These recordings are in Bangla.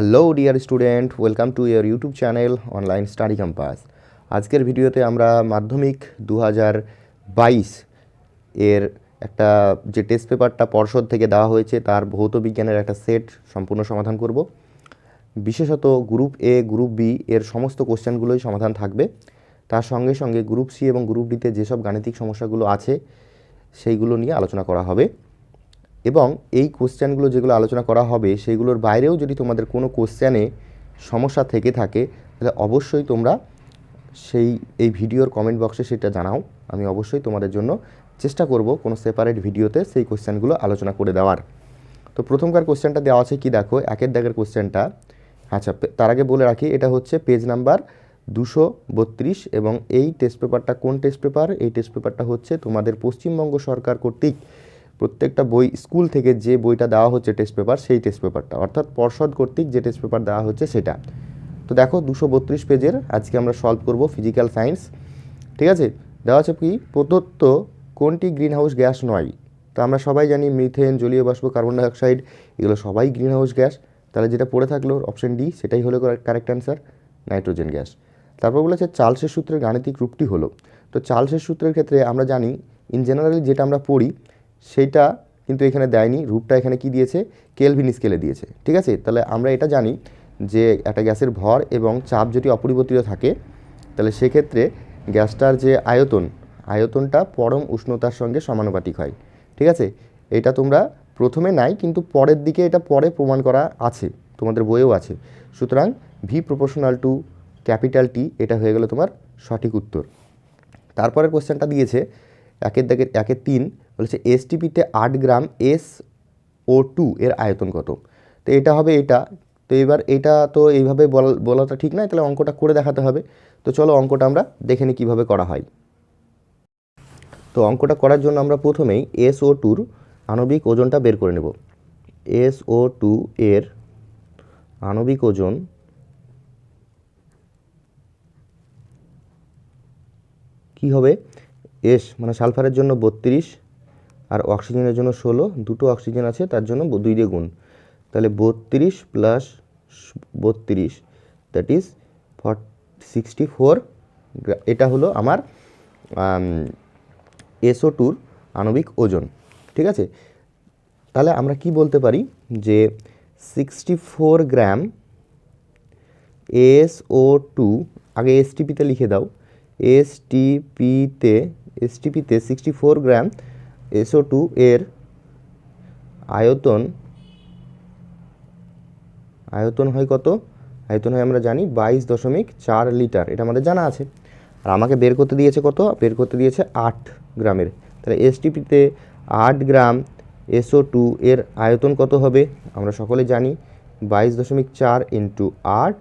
Hello dear student, welcome to your YouTube channel online study campus. আজকের ভিডিওতে আমরা মাধ্যমিক 2022 এর একটা যে টেস্ট পেপারটা পর্ষদ থেকে দেওয়া হয়েছে তার ভৌত বিজ্ঞানের একটা সেট সম্পূর্ণ সমাধান করব। বিশেষত গ্রুপ এ, গ্রুপ বি এর সমস্ত কোশ্চেনগুলোই সমাধান থাকবে। তার সঙ্গে সঙ্গে গ্রুপ সি এবং গ্রুপ ডিতে যেসব গাণিতিক সমস্যাগুলো আছে সেইগুলো নিয়ে আলোচনা করা হবে। এবং এই কোশ্চেনগুলো যেগুলো আলোচনা করা হবে সেইগুলোর বাইরেও যদি তোমাদের কোনো কোশ্চেনে সমস্যা থেকে থাকে তাহলে অবশ্যই তোমরা এই ভিডিওর কমেন্ট বক্সে সেটা জানাও। আমি অবশ্যই তোমাদের জন্য চেষ্টা করব কোনো সেপারেট ভিডিওতে সেই কোশ্চেনগুলো আলোচনা করে দেওয়ার। তো প্রথমকার কোশ্চেনটা দেওয়া আছে কি দেখো, একের দাগের কোশ্চেনটা। আচ্ছা, তার আগে বলে রাখি এটা হচ্ছে পেজ নাম্বার 232 এবং এই টেস্ট পেপারটা কোন টেস্ট পেপার? এই টেস্ট পেপারটা হচ্ছে তোমাদের পশ্চিমবঙ্গ সরকার কর্তৃক প্রত্যেকটা বই স্কুল থেকে যে বইটা দেওয়া হচ্ছে টেস্ট পেপার, সেই টেস্ট পেপারটা, অর্থাৎ পর্ষদ কর্তৃক যে টেস্ট পেপার দেওয়া হচ্ছে সেটা। তো দেখো 232 পেজের আজকে আমরা সলভ করব ফিজিক্যাল সায়েন্স। ঠিক আছে, দেওয়া আছে কি, প্রদত্ত কোনটি গ্রিন হাউস গ্যাস নয়? তো আমরা সবাই জানি মিথেন, জলীয় বাষ্প, কার্বন ডাইঅক্সাইড, এগুলো সবাই গ্রিন হাউস গ্যাস। তাহলে যেটা পড়ে থাকলো অপশন ডি, সেটাই হলো কারেক্ট অ্যান্সার, নাইট্রোজেন গ্যাস। তারপর বলেছে চার্লসের সূত্রের গাণিতিক রূপটি হলো। তো চার্লসের সূত্রের ক্ষেত্রে আমরা জানি ইন জেনারেলি যেটা আমরা পড়ি সেইটা কিন্তু এখানে দেয়নি, রূপটা এখানে কি দিয়েছে, কেলভিন স্কেলে দিয়েছে। ঠিক আছে, তাহলে আমরা এটা জানি যে একটা গ্যাসের ভর এবং চাপ যদি অপরিবর্তিত থাকে তাহলে সেক্ষেত্রে গ্যাসটার যে আয়তনটা পরম উষ্ণতার সঙ্গে সমানুপাতিক হয়। ঠিক আছে, এটা তোমরা প্রথমে নাই কিন্তু পরের দিকে এটা পরে প্রমাণ করা আছে, তোমাদের বইয়েও আছে। সুতরাং V proportional to capital T, এটা হয়ে গেল তোমার সঠিক উত্তর। তারপরের কোশ্চেনটা দিয়েছে একের 3, বলেছে এসটিপিতে 8 গ্রাম SO2 এর আয়তন কত? তো এটা হবে এটা। তো এবার এটা তো এইভাবে বলাটা ঠিক নয়, তাহলে অঙ্কটা করে দেখাতে হবে। তো চলো অঙ্কটা আমরা দেখে নিই কীভাবে করা হয়। তো অঙ্কটা করার জন্য আমরা প্রথমেই SO2-র আণবিক ওজনটা বের করে নেব। SO2 এর আণবিক ওজন কি হবে? এস মানে সালফারের জন্য 32 আর অক্সিজেনের জন্য 16, দুটো অক্সিজেন আছে তার জন্য 2 দিয়ে গুণ, তাহলে 32 প্লাস 32 দ্যাট ইজ 64। এটা হলো আমার SO2-র আণবিক ওজন। ঠিক আছে, তাহলে আমরা কি বলতে পারি যে 64 গ্রাম SO2, আগে এসটিপিতে লিখে দাও, এসটিপিতে 64 গ্রাম SO2 এর আয়তন হয় কত? আয়তন হয় আমরা জানি 22.4 লিটার, এটা আমাদের জানা আছে। আর আমাকে বের করতে দিয়েছে কত? বের করতে দিয়েছে 8 গ্রামের। তাহলে এসটিপিতে 8 গ্রাম SO2 এর আয়তন কত হবে? আমরা সকলে জানি 22.4 ইন্টু 8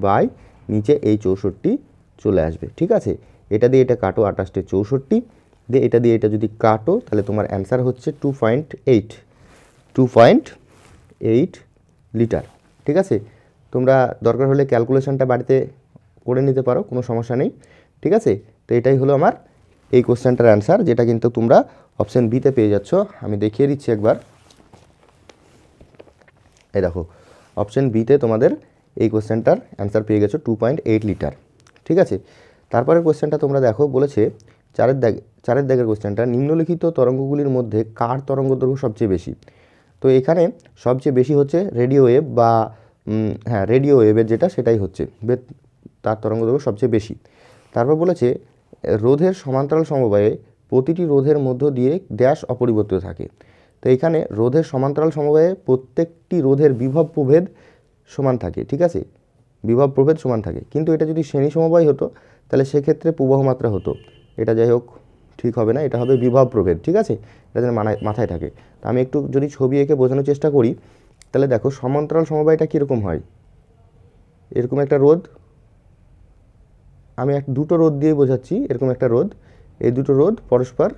বাই নিচে এই 64 চলে আসবে। ঠিক আছে, এটা দিয়ে এটা কাটো, 28 64 দিয়ে এটা দিয়ে এটা যদি কাটো তাহলে তোমার অ্যান্সার হচ্ছে 2.8 লিটার। ঠিক আছে, তোমরা দরকার হলে ক্যালকুলেশনটা বাড়িতে করে নিতে পারো, কোনো সমস্যা নেই। ঠিক আছে, তো এটাই হলো আমার এই কোশ্চেনটার অ্যান্সার, যেটা কিন্তু তোমরা অপশান বিতে পেয়ে যাচ্ছ। আমি দেখিয়ে দিচ্ছি একবার, এই দেখো অপশান বিতে তোমাদের এই কোশ্চেনটার অ্যান্সার পেয়ে গেছো 2.8 লিটার। ঠিক আছে, তারপরে কোশ্চেনটা তোমরা দেখো, বলেছে চারের দাগের কোশ্চেনটা, নিম্নলিখিত তরঙ্গগুলির মধ্যে কার তরঙ্গ দৈর্ঘ্য সবচেয়ে বেশি? তো এখানে সবচেয়ে বেশি হচ্ছে রেডিও ওয়েভ বা রেডিও ওয়েভের যেটা সেটাই হচ্ছে তার তরঙ্গ দৈর্ঘ্য সবচেয়ে বেশি। তারপর বলেছে রোধের সমান্তরাল সমবায়ে প্রতিটি রোধের মধ্য দিয়ে ড্যাশ অপরিবর্তিত থাকে। তো এখানে রোধের সমান্তরাল সমবায়ে প্রত্যেকটি রোধের বিভব প্রভেদ সমান থাকে। ঠিক আছে, বিভব প্রভেদ সমান থাকে, কিন্তু এটা যদি শ্রেণী সমবায় হতো তাহলে সেক্ষেত্রে প্রবাহ মাত্রা হতো। এটা যাই হোক ঠিক হবে না, এটা হবে বিভব প্রভেদ। ঠিক আছে, এটা যেন মাথায় থাকে। তা আমি একটু যদি ছবি এঁকে বোঝানোর চেষ্টা করি তাহলে দেখো সমান্তরাল সমবায়টা কীরকম হয়, এরকম একটা রোধ, আমি দুটো রোধ দিয়ে বোঝাচ্ছি, এরকম একটা রোধ, এই দুটো রোধ পরস্পর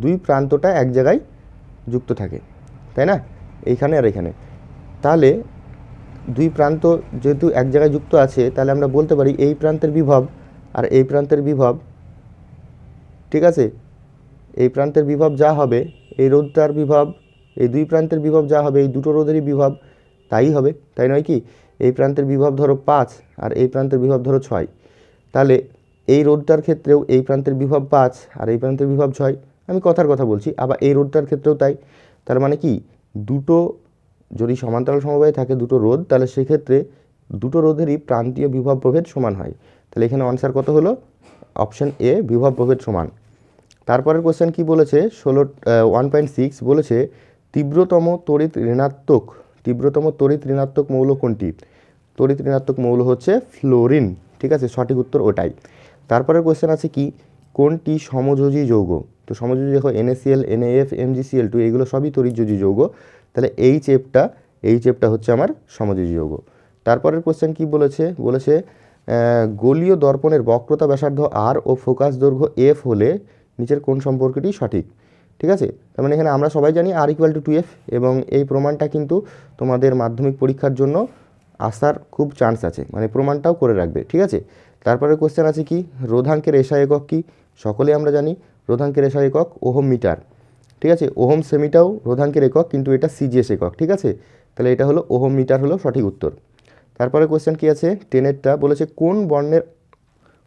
দুই প্রান্তটা এক জায়গায় যুক্ত থাকে, তাই না, এইখানে আর এখানে। তাহলে দুই প্রান্ত যেহেতু এক জায়গায় যুক্ত আছে তাহলে আমরা বলতে পারি এই প্রান্তের বিভব আর এই প্রান্তের বিভব, ঠিক আছে, এই প্রান্তের বিভব যা হবে এই রোধটার বিভব, এই দুই প্রান্তের বিভব যা হবে এই দুটো রোধেরই বিভব তাই হবে, তাই নয় কি? এই প্রান্তের বিভব ধরো 5 আর এই প্রান্তের বিভব ধরো 6, তাহলে এই রোধটার ক্ষেত্রেও এই প্রান্তের বিভব 5 আর এই প্রান্তের বিভব 6, আমি কথার কথা বলছি। আবার এই রোধটার ক্ষেত্রেও তাই। তার মানে কি, দুটো যদি সমান্তরাল সমবায়ে থাকে দুটো রোধ, তাহলে সেক্ষেত্রে দুটো রোধেরই প্রান্তীয় বিভব প্রভেদ সমান হয়। তাহলে এখানে আনসার কত হলো? অপশন এ, বিভব প্রভেদ সমান। তারপরের কোশ্চেন কি বলেছে? 1.6 বলেছে তীব্রতম তড়িৎ ঋণাত্মক মৌল কোনটি? তড়িৎ ঋণাত্মক মৌল হচ্ছে ফ্লোরিন। ঠিক আছে, সঠিক উত্তর ওটাই। তারপরের কোশ্চেন আছে কি, কোনটি সমযোজী যৌগ? তো সমযোজী দেখো NaCl, NaF, MgCl2 এগুলো সবই তড়িৎযোজী যৌগ। তাহলে এইচএফটা হচ্ছে আমার সমযোজী যৌগ। তারপরের কোশ্চেন কি বলেছে? বলেছে গোলীয় দর্পণের বক্রতা ব্যাসার্ধ R ও ফোকাস দৈর্ঘ্য F হলে নিচের কোন সম্পর্কটি সঠিক? ঠিক আছে, তার মানে এখানে আমরা সবাই জানি R = 2F, এবং এই প্রমাণটা কিন্তু তোমাদের মাধ্যমিক পরীক্ষার জন্য আসার খুব চান্স আছে, মানে প্রমাণটাও করে রাখবে। ঠিক আছে, তারপরে কোশ্চেন আছে কি, রোধাঙ্কের এসআই একক কি? সকলে আমরা জানি রোধাঙ্কের এসআই একক ওহম মিটার। ঠিক আছে, ওহম সেমিটাও রোধাঙ্কের একক, কিন্তু এটা সিজিএস একক। ঠিক আছে, তাহলে এটা হলো ওহম মিটার হলো সঠিক উত্তর। তারপরে কোশ্চেন কি আছে, 10-এরটা বলেছে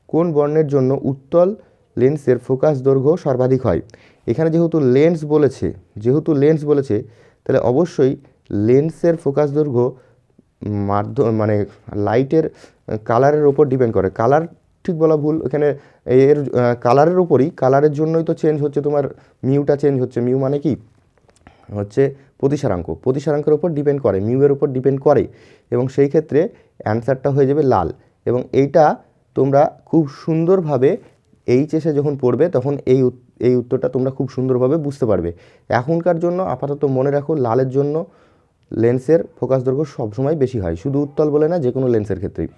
কোন বর্ণের জন্য উত্তল লেন্সের ফোকাস দৈর্ঘ্য সর্বাধিক হয়? এখানে যেহেতু লেন্স বলেছে তাহলে অবশ্যই লেন্সের ফোকাস দৈর্ঘ্য মানে লাইটের কালারের ওপর ডিপেন্ড করে। কালার ঠিক বলা ভুল, এখানে এর কালারের ওপরই, কালারের জন্যই তো চেঞ্জ হচ্ছে, তোমার মিউটা চেঞ্জ হচ্ছে। মিউ মানে কি হচ্ছে প্রতিসারাঙ্কের ওপর ডিপেন্ড করে, মিউয়ের ওপর ডিপেন্ড করে, এবং সেই ক্ষেত্রে অ্যান্সারটা হয়ে যাবে লাল। এবং এইটা তোমরা খুব সুন্দরভাবে এইচএসে যখন পড়বে তখন এই উত্তরটা তোমরা খুব সুন্দরভাবে বুঝতে পারবে। এখনকার জন্য আপাতত মনে রাখো, লালের জন্য লেন্সের ফোকাস দৈর্ঘ্য সবসময় বেশি হয়, শুধু উত্তল বলে না, যে কোনো লেন্সের ক্ষেত্রেই।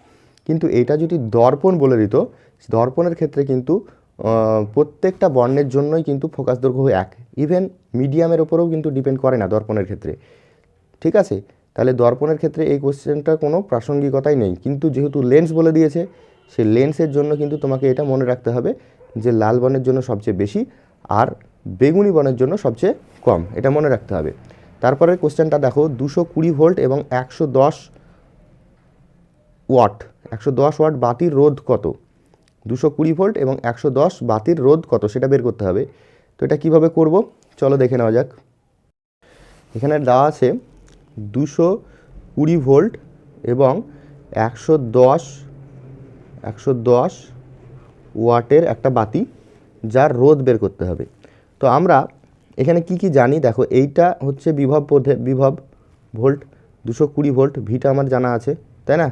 কিন্তু এইটা যদি দর্পণ বলে দিত, দর্পণের ক্ষেত্রে কিন্তু প্রত্যেকটা বর্ণের জন্যই কিন্তু ফোকাস দৈর্ঘ্য এক, ইভেন মিডিয়ামের ওপরেও কিন্তু ডিপেন্ড করে না দর্পণের ক্ষেত্রে। ঠিক আছে, তাহলে দর্পণের ক্ষেত্রে এই কোশ্চেনটা কোনো প্রাসঙ্গিকতাই নেই, কিন্তু যেহেতু লেন্স বলে দিয়েছে, সেই লেন্সের জন্য কিন্তু তোমাকে এটা মনে রাখতে হবে যে লাল বর্ণের জন্য সবচেয়ে বেশি আর বেগুনি বর্ণের জন্য সবচেয়ে কম, এটা মনে রাখতে হবে। তারপরের কোশ্চেনটা দেখো, 220 ভোল্ট এবং 110 ওয়াট বাতির রোধ কত? 220 ভোল্ট এবং 110 বাতির রোধ কত সেটা বের করতে হবে। তো এটা কিভাবে করব, চলো দেখে নেওয়া যাক। এখানে দেওয়া আছে 220 ভোল্ট এবং 110 ওয়াটের একটা বাতি, যার রোধ বের করতে হবে। তো আমরা এখানে কি জানি দেখো, এইটা হচ্ছে বিভব ভোল্ট, 220 ভোল্ট, ভিটা আমার জানা আছে, তাই না,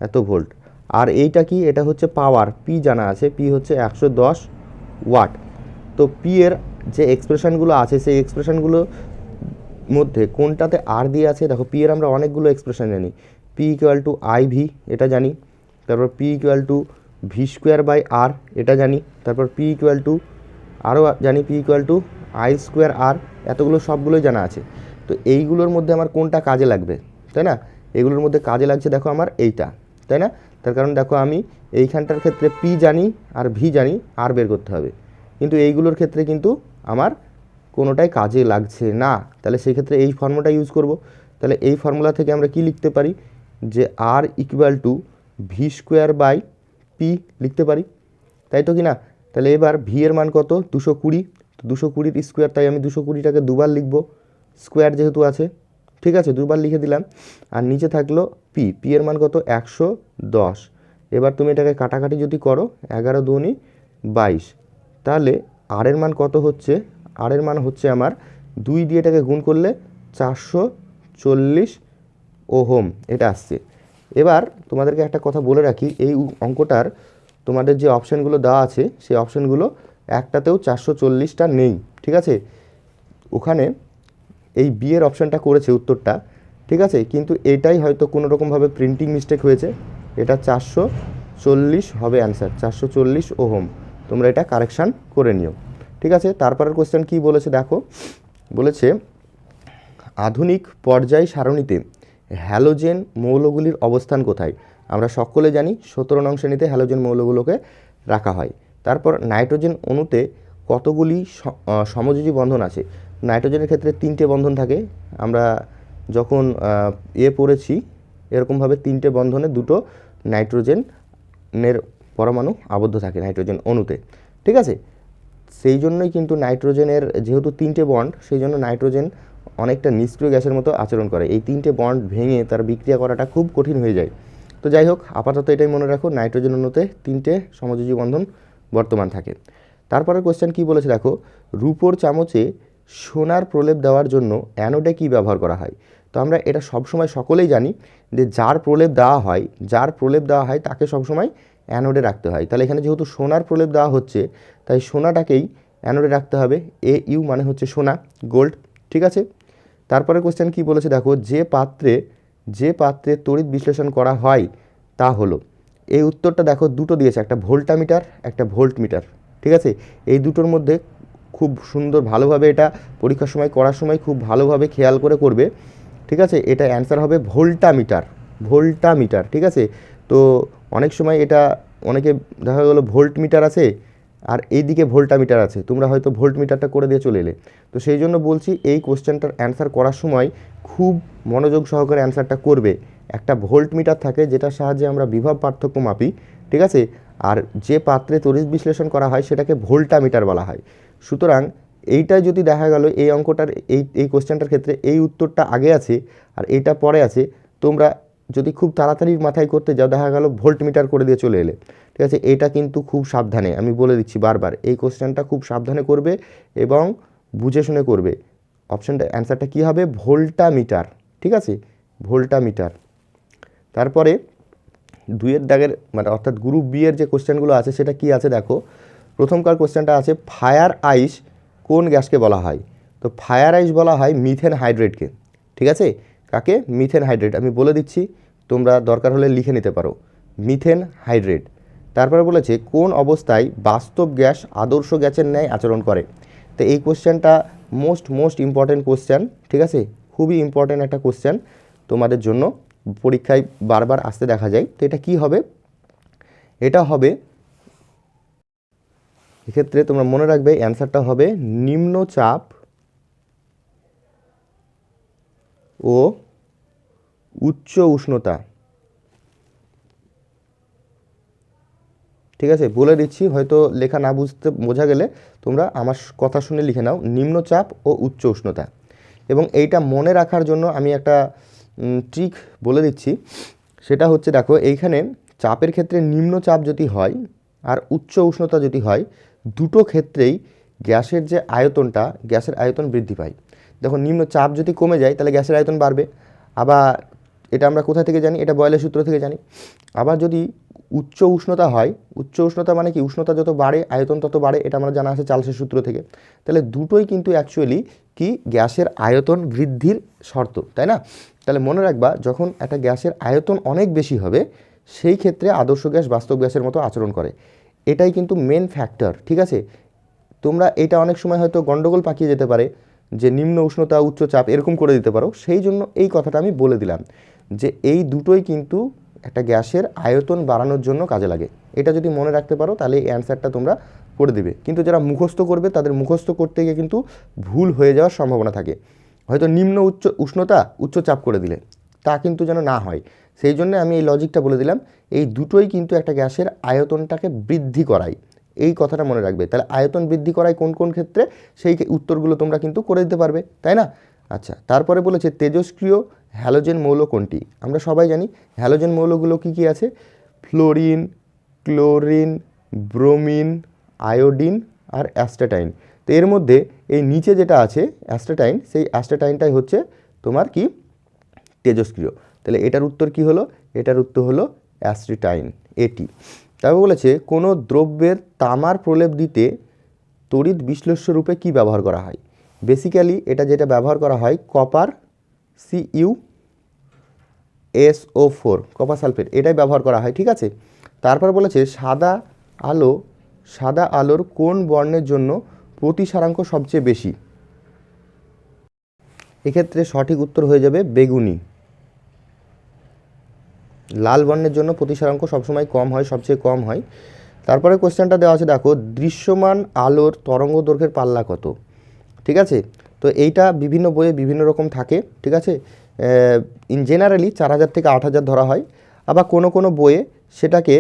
এত ভোল্ট। আর এইটা কি, এটা হচ্ছে পাওয়ার, পি জানা আছে, পি হচ্ছে 110 ওয়াট। তো পি এর যে এক্সপ্রেশনগুলো আছে, সেই এক্সপ্রেশনগুলোর মধ্যে কোনটাতে আর দিয়ে আছে? দেখো, পি এর আমরা অনেকগুলো এক্সপ্রেশন জানি। পি = IV এটা জানি, তারপর পি = V²/R এটা জানি, তারপর পি আরও জানি পি I²R, এতগুলো সবগুলোই জানা আছে। তো এইগুলোর মধ্যে আমার কোনটা কাজে লাগবে, তাই না? এগুলোর মধ্যে কাজে লাগছে দেখো আমার এইটা, তাই না? তার কারণ দেখো, আমি এইখানটার ক্ষেত্রে পি জানি আর ভি জানি, আর বের করতে হবে, কিন্তু এইগুলোর ক্ষেত্রে কিন্তু আমার কোনোটাই কাজে লাগছে না। তাহলে সেই ক্ষেত্রে এই ফর্মুলাটা ইউজ করব। তাহলে এই ফর্মুলা থেকে আমরা কি লিখতে পারি, যে R = V²/P লিখতে পারি, তাই তো কি না? তাহলে এবার ভি এর মান কত? 220, 220 স্কোয়ার, তাই আমি 220টাকে দুবার লিখব, স্কোয়ার যেহেতু আছে। ঠিক আছে, দুবার লিখে দিলাম। আর নিচে থাকলো পি এর মান কত? 110। এবার তুমি এটাকে কাটাকাটি যদি করো, 11 দুগুণে 22, তাহলে আর এর মান কত হচ্ছে? আর এর মান হচ্ছে আমার 2 দিয়ে এটাকে গুণ করলে 440 ওহম এটা আসছে। এবার তোমাদেরকে একটা কথা বলে রাখি, এই অঙ্কটার তোমাদের যে অপশানগুলো দেওয়া আছে, সেই অপশানগুলো একটাতেও 440টা নেই। ঠিক আছে, ওখানে এই বি এর অপশানটা করেছে উত্তরটা, ঠিক আছে, কিন্তু এটাই হয়তো কোনো রকমভাবে প্রিন্টিং মিস্টেক হয়েছে, এটা 440 হবে অ্যান্সার, 440 ওহম। তোমরা এটা কারেকশান করে নিও। ঠিক আছে, তারপরের কোশ্চেন কি বলেছে দেখো, বলেছে আধুনিক পর্যায় সারণীতে হ্যালোজেন মৌলগুলির অবস্থান কোথায়? আমরা সকলে জানি 17 নং শ্রেণীতে হ্যালোজেন মৌলগুলোকে রাখা হয়। তারপর নাইট্রোজেন অণুতে কতগুলি সমযোজী বন্ধন আছে? নাইট্রোজেনের ক্ষেত্রে 3টে বন্ধন থাকে, আমরা যখন পড়েছি এরকমভাবে 3টে বন্ধনে 2টো নাইট্রোজেনের পরমাণু আবদ্ধ থাকে নাইট্রোজেন অণুতে, ঠিক আছে। সেই জন্যই কিন্তু নাইট্রোজেনের যেহেতু 3টে বন্ড, সেই জন্য নাইট্রোজেন অনেকটা নিষ্ক্রিয় গ্যাসের মতো আচরণ করে। এই 3টে বন্ড ভেঙে তার বিক্রিয়া করাটা খুব কঠিন হয়ে যায়। তো যাই হোক, আপাতত এটাই মনে রাখো, নাইট্রোজেন অণুতে 3টে সমযোজী বন্ধন বর্তমান থাকে। তারপরের কোশ্চেন কি বলেছে দেখো, রূপোর চামচে সোনার প্রলেপ দেওয়ার জন্য অ্যানোডে কি ব্যবহার করা হয়। তো আমরা এটা সবসময় সকলেই জানি যে যার প্রলেপ দেওয়া হয় তাকে সবসময় অ্যানোডে রাখতে হয়। তাহলে এখানে যেহেতু সোনার প্রলেপ দেওয়া হচ্ছে, তাই সোনাটাকেই অ্যানোডে রাখতে হবে। AU মানে হচ্ছে সোনা, গোল্ড, ঠিক আছে। তারপরে কোশ্চেন কি বলেছে দেখো, যে পাত্রে তড়িৎ বিশ্লেষণ করা হয় তা হলো। এই উত্তরটা দেখো দুটো দিয়েছে, একটা ভোল্টামিটার, একটা ভোল্টমিটার, ঠিক আছে। এই দুটোর মধ্যে খুব সুন্দর ভালোভাবে এটা পরীক্ষার সময় করার সময় খুব ভালোভাবে খেয়াল করে করবে, ঠিক আছে। এটা অ্যান্সার হবে ভোল্টামিটার, ঠিক আছে। তো অনেক সময় এটা অনেকে দেখা গেলো ভোল্টমিটার আছে আর এইদিকে ভোল্টামিটার আছে, তোমরা হয়তো ভোল্টমিটারটা করে দিয়ে চলে এলে। তো সেই জন্য বলছি এই কোশ্চেনটার অ্যান্সার করার সময় খুব মনোযোগ সহকারে অ্যান্সারটা করবে। একটা ভোল্টমিটার থাকে যেটার সাহায্যে আমরা বিভব পার্থক্য মাপি, ঠিক আছে। আর যে পাত্রে তড়িৎ বিশ্লেষণ করা হয় সেটাকে ভোল্টামিটার বলা হয়। সুতরাং এইটাই যদি দেখা গেল এই অঙ্কটার এই কোশ্চেনটার ক্ষেত্রে এই উত্তরটা আগে আছে আর এইটা পরে আছে, তোমরা যদি খুব তাড়াতাড়ি মাথায় করতে যাও দেখা গেল ভোল্টমিটার করে দিয়ে চলে এলে, ঠিক আছে। এটা কিন্তু খুব সাবধানে, আমি বলে দিচ্ছি বারবার, এই কোশ্চেনটা খুব সাবধানে করবে এবং বুঝে শুনে করবে। অপশানটা অ্যান্সারটা কী হবে, ভোল্টামিটার, ঠিক আছে, ভোল্টামিটার। তারপরে 2-এর দাগের মানে অর্থাৎ গ্রুপ বি এর যে কোশ্চেনগুলো আছে সেটা কি আছে দেখো। প্রথমকার কোশ্চেনটা আছে, ফায়ার আইস কোন গ্যাসকে বলা হয়। তো ফায়ার আইস বলা হয় মিথেন হাইড্রেটকে, ঠিক আছে। কাকে, মিথেন হাইড্রেট। আমি বলে দিচ্ছি, তোমরা দরকার হলে লিখে নিতে পারো, মিথেন হাইড্রেট। তারপরে বলেছে কোন অবস্থায় বাস্তব গ্যাস আদর্শ গ্যাসের ন্যায় আচরণ করে। তো এই কোশ্চেনটা মোস্ট ইম্পর্ট্যান্ট কোশ্চেন, ঠিক আছে, খুবই ইম্পর্ট্যান্ট একটা কোশ্চেন তোমাদের জন্য, পরীক্ষায় বারবার আসতে দেখা যায়। তো এটা কি হবে, এটা হবে এক্ষেত্রে তোমরা মনে রাখবে অ্যান্সারটা হবে নিম্নচাপ ও উচ্চ উষ্ণতা, ঠিক আছে। বলে দিচ্ছি, হয়তো লেখা না বোঝা গেলে তোমরা আমার কথা শুনে লিখে নাও, নিম্নচাপ ও উচ্চ উষ্ণতা। এবং এইটা মনে রাখার জন্য আমি একটা ট্রিক বলে দিচ্ছি, সেটা হচ্ছে দেখো, এইখানে চাপের ক্ষেত্রে নিম্নচাপ যদি হয় আর উচ্চ উষ্ণতা যদি হয়, দুটো ক্ষেত্রেই গ্যাসের যে আয়তনটা, গ্যাসের আয়তন বৃদ্ধি পায়। দেখো নিম্নচাপ যদি কমে যায় তাহলে গ্যাসের আয়তন বাড়বে, আবার এটা আমরা কোথা থেকে জানি, এটা বয়লের সূত্র থেকে জানি। আবার যদি উচ্চ উষ্ণতা হয়, উচ্চ উষ্ণতা মানে কি, উষ্ণতা যত বাড়ে আয়তন তত বাড়ে, এটা আমরা জানা আছে চার্লসের সূত্র থেকে। তাহলে দুটোই কিন্তু অ্যাকচুয়ালি কি, গ্যাসের আয়তন বৃদ্ধির শর্ত, তাই না। তাহলে মনে রাখবা, যখন একটা গ্যাসের আয়তন অনেক বেশি হবে সেই ক্ষেত্রে আদর্শ গ্যাস বাস্তব গ্যাসের মতো আচরণ করে, এটাই কিন্তু মেন ফ্যাক্টর, ঠিক আছে। তোমরা এটা অনেক সময় হয়তো গন্ডগোল পাকিয়ে যেতে পারে যে নিম্ন উষ্ণতা উচ্চ চাপ এরকম করে দিতে পারো, সেই জন্য এই কথাটা আমি বলে দিলাম যে এই দুটোই কিন্তু একটা গ্যাসের আয়তন বাড়ানোর জন্য কাজে লাগে। এটা যদি মনে রাখতে পারো তাহলে এই অ্যান্সারটা তোমরা করে দেবে। কিন্তু যারা মুখস্থ করবে তাদের মুখস্থ করতে গিয়ে কিন্তু ভুল হয়ে যাওয়ার সম্ভাবনা থাকে, হয়তো নিম্ন উচ্চ উষ্ণতা উচ্চ চাপ করে দিলে, তা কিন্তু যেন না হয়। সেই জন্য আমি এই লজিকটা বলে দিলাম, এই দুটোই কিন্তু একটা গ্যাসের আয়তনটাকে বৃদ্ধি করায়, এই কথাটা মনে রাখবে। তাহলে আয়তন বৃদ্ধি করায় কোন কোন ক্ষেত্রে, সেই উত্তরগুলো তোমরা কিন্তু করে দিতে পারবে, তাই না। আচ্ছা, তারপরে বলেছে তেজস্ক্রিয় হ্যালোজেন মৌল কোনটি। আমরা সবাই জানি হ্যালোজেন মৌলগুলো কি কি আছে, ফ্লোরিন, ক্লোরিন, ব্রোমিন, আয়োডিন আর অ্যাস্টাটাইন। তো এর মধ্যে এই নিচে যেটা আছে অ্যাস্টাটাইন, সেই অ্যাস্টাটাইনটাই হচ্ছে তোমার কি, তেজস্ক্রিয়। তাহলে এটার উত্তর কি হলো, এটার উত্তর হলো অ্যাস্টাটাইন, এটি। তারপর বলেছে কোনো দ্রব্যের তামার প্রলেপ দিতে তড়িৎ বিশ্লেষ্য রূপে কি ব্যবহার করা হয়। বেসিক্যালি এটা যেটা ব্যবহার করা হয় কপার CuSO4, কপার সালফেট, এটাই ব্যবহার করা হয়, ঠিক আছে। তারপর বলেছে সাদা আলোর কোন বর্ণের জন্য প্রতিসারাঙ্ক সবচেয়ে বেশি। এক্ষেত্রে সঠিক উত্তর হয়ে যাবে বেগুনি। লাল বর্ণের জন্য প্রতিসারাঙ্ক সবসময় কম হয়, সবচেয়ে কম হয়। তারপরে কোশ্চেনটা দেওয়া আছে দেখো, দৃশ্যমান আলোর তরঙ্গ দৈর্ঘ্যের পাল্লা কত, ঠিক আছে। তো এইটা বিভিন্ন বইয়ে বিভিন্ন রকম থাকে, ঠিক আছে। ইন জেনারেলি 4000 থেকে 8000 ধরা হয়, আবার কোনো কোনো বইয়ে সেটাকে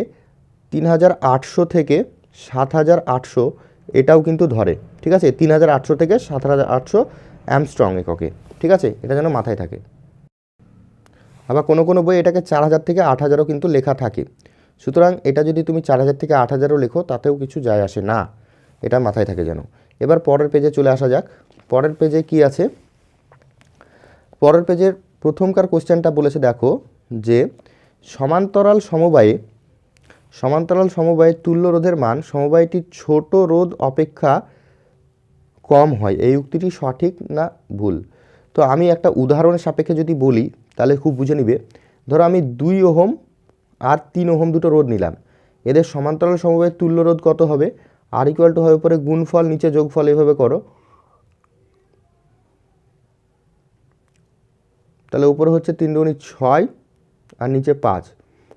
3800 থেকে 7800 এটাও কিন্তু ধরে, ঠিক আছে, 3800 থেকে 7800 অ্যামস্ট্রং এককে, ঠিক আছে, এটা যেন মাথায় থাকে। আবার কোনো কোনো বই এটাকে 4000 থেকে 8000ও কিন্তু লেখা থাকে। সুতরাং এটা যদি তুমি 4000 থেকে 8000ও লেখো তাতেও কিছু যায় আসে না, এটা মাথায় থাকে যেন। এবার পরের পেজে চলে আসা যাক। পরের পেজে কি আছে? পরের পেজের প্রথমকার কোশ্চেনটা বলেছে, দেখো যে সমান্তরাল সমবায়ে তুল্য রোধের মান সমবায়টির ছোট রোধ অপেক্ষা কম হয়, এই উক্তিটি সঠিক না ভুল? তো আমি একটা উদাহরণের সাপেক্ষে যদি বলি তাহলে খুব বুঝে নিবে। ধরো আমি 2 ওহম আর 3 ওহম দুটো রোধ নিলাম, এদের সমান্তরাল সমবায়ের তুল্য রোধ কত হবে? আর ইকুয়াল টু হয় উপরে গুণফল নিচে যোগফল, এইভাবে করো। তাহলে উপরে হচ্ছে 3 দুগুণে 6 আর নিচে 5।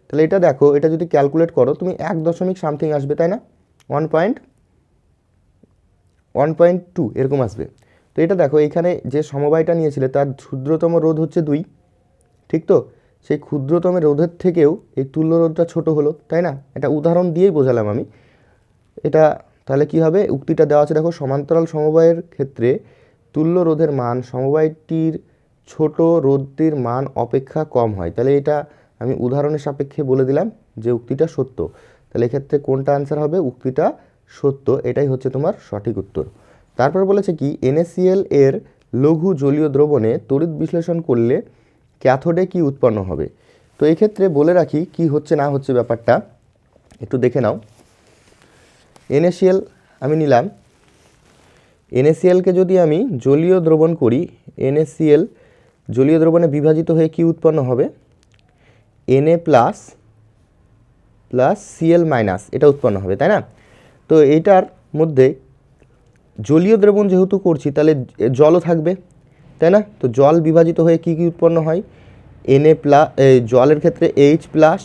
তাহলে এটা দেখো, এটা যদি ক্যালকুলেট করো তুমি 1 সামথিং আসবে, তাই না? 1.2 এরকম আসবে। তো এটা দেখো, এখানে যে সমবায়টা নিয়েছিলে তার ক্ষুদ্রতম রোধ হচ্ছে 2, ঠিক তো? সেই ক্ষুদ্রতম রোধের থেকেও এই তুল্য রোধটা ছোট হলো, তাই না? এটা উদাহরণ দিয়েই বোঝালাম আমি এটা। তাহলে কি হবে? উক্তিটা দেওয়া আছে, দেখো সমান্তরাল সমবায়ের ক্ষেত্রে তুল্য রোধের মান সমবায়টির ছোট রোধটির মান অপেক্ষা কম হয়। তাহলে এটা আমি উদাহরণের সাপেক্ষে বলে দিলাম যে উক্তিটা সত্য। তাহলে এক্ষেত্রে কোনটা আনসার হবে? উক্তিটা সত্য, এটাই হচ্ছে তোমার সঠিক উত্তর। তারপর বলেছে কি, NaCl এর লঘু জলীয় দ্রবণে তড়িৎ বিশ্লেষণ করলে ক্যাথোডে কি উৎপন্ন হবে? তো এই ক্ষেত্রে বলে রাখি কি হচ্ছে না হচ্ছে ব্যাপারটা একটু দেখে নাও। NaCl আমি নিলাম, NaClকে যদি আমি জলীয় দ্রবণ করি, NaCl জলীয় দ্রবণে বিভাজিত হয়ে কি উৎপন্ন হবে? Na প্লাস Cl মাইনাস, এটা উৎপন্ন হবে, তাই না? তো এইটার মধ্যে জলীয় দ্রবণ যেহেতু করছি তাহলে জলও থাকবে, তাই না? তো জল বিভাজিত হয়ে কি কি উৎপন্ন হয়? Na প্লাস, জলের ক্ষেত্রে H প্লাস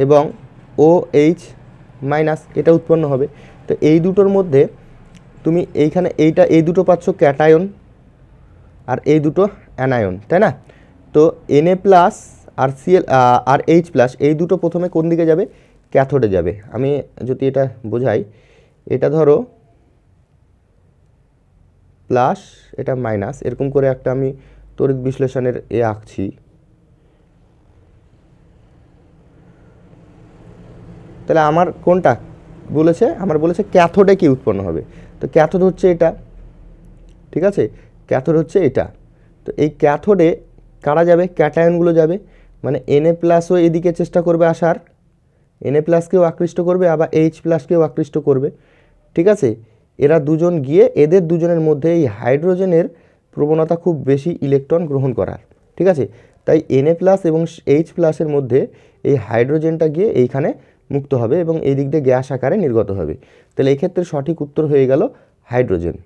এবং OH মাইনাস, এটা উৎপন্ন হবে। তো এই দুটোর মধ্যে তুমি এইখানে এই দুটো পাচ্ছ ক্যাটায়ন আর এই দুটো অ্যানায়ন, তাই না? তো Na প্লাস আর Cl আর H প্লাস এই দুটো প্রথমে কোন দিকে যাবে? ক্যাথোডে যাবে। আমি যদি এটা বোঝাই, এটা ধরো প্লাস, এটা মাইনাস, এরকম করে একটা আমি তড়িৎ বিশ্লেষণের আঁকছি। তাহলে আমার কোনটা বলেছে? আমার বলেছে ক্যাথোডে কি উৎপন্ন হবে। তো ক্যাথোড হচ্ছে এটা, ঠিক আছে, ক্যাথোড হচ্ছে এটা। তো এই ক্যাথোডে কারা যাবে? ক্যাটায়নগুলো যাবে, মানে Na প্লাসও এদিকে চেষ্টা করবে আসার, Na প্লাসকেও আকৃষ্ট করবে, আবার H প্লাসকেও আকৃষ্ট করবে, ঠিক আছে। এরা দুজন গিয়ে এদের দুজনের মধ্যে এই হাইড্রোজেনের প্রবণতা খুব বেশি ইলেকট্রন গ্রহণ করার, ঠিক আছে। তাই Na প্লাস এবং H প্লাসের মধ্যে এই হাইড্রোজেনটা গিয়ে এইখানে মুক্ত হবে এবং এই দিক দিয়ে গ্যাস আকারে নির্গত হবে। তাহলে এই ক্ষেত্রে সঠিক উত্তর হয়ে গেল হাইড্রোজেন,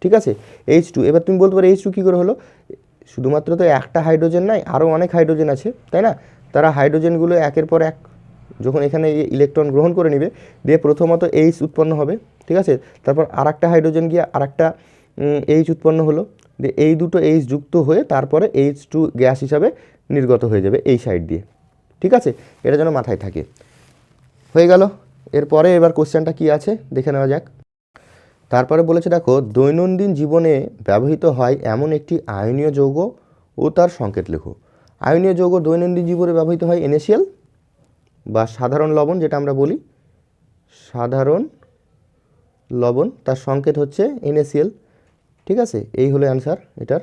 ঠিক আছে। H2, এবার তুমি বলতে পারো H2 কী করে হলো? শুধুমাত্র তো একটা হাইড্রোজেন নাই, আরও অনেক হাইড্রোজেন আছে, তাই না? তারা হাইড্রোজেনগুলো একের পর এক যখন এখানে ইলেকট্রন গ্রহণ করে নেবে, দিয়ে প্রথমত H উৎপন্ন হবে, ঠিক আছে। তারপর আর একটা হাইড্রোজেন গিয়ে আর একটা H উৎপন্ন হলো, দিয়ে এই দুটো H যুক্ত হয়ে তারপরে H2 গ্যাস হিসাবে নির্গত হয়ে যাবে এই সাইড দিয়ে, ঠিক আছে। এটা যেন মাথায় থাকে। হয়ে গেল। এরপরে এবার কোশ্চেনটা কি আছে দেখে নেওয়া যাক। তারপরে বলেছে, দেখো দৈনন্দিন জীবনে ব্যবহৃত হয় এমন একটি আয়নীয় যৌগ ও তার সংকেত লেখো। আয়নীয় যৌগ দৈনন্দিন জীবনে ব্যবহৃত হয় NaCl বা সাধারণ লবণ, যেটা আমরা বলি সাধারণ লবণ, তার সংকেত হচ্ছে NaCl, ঠিক আছে। এই হলো অ্যান্সার এটার।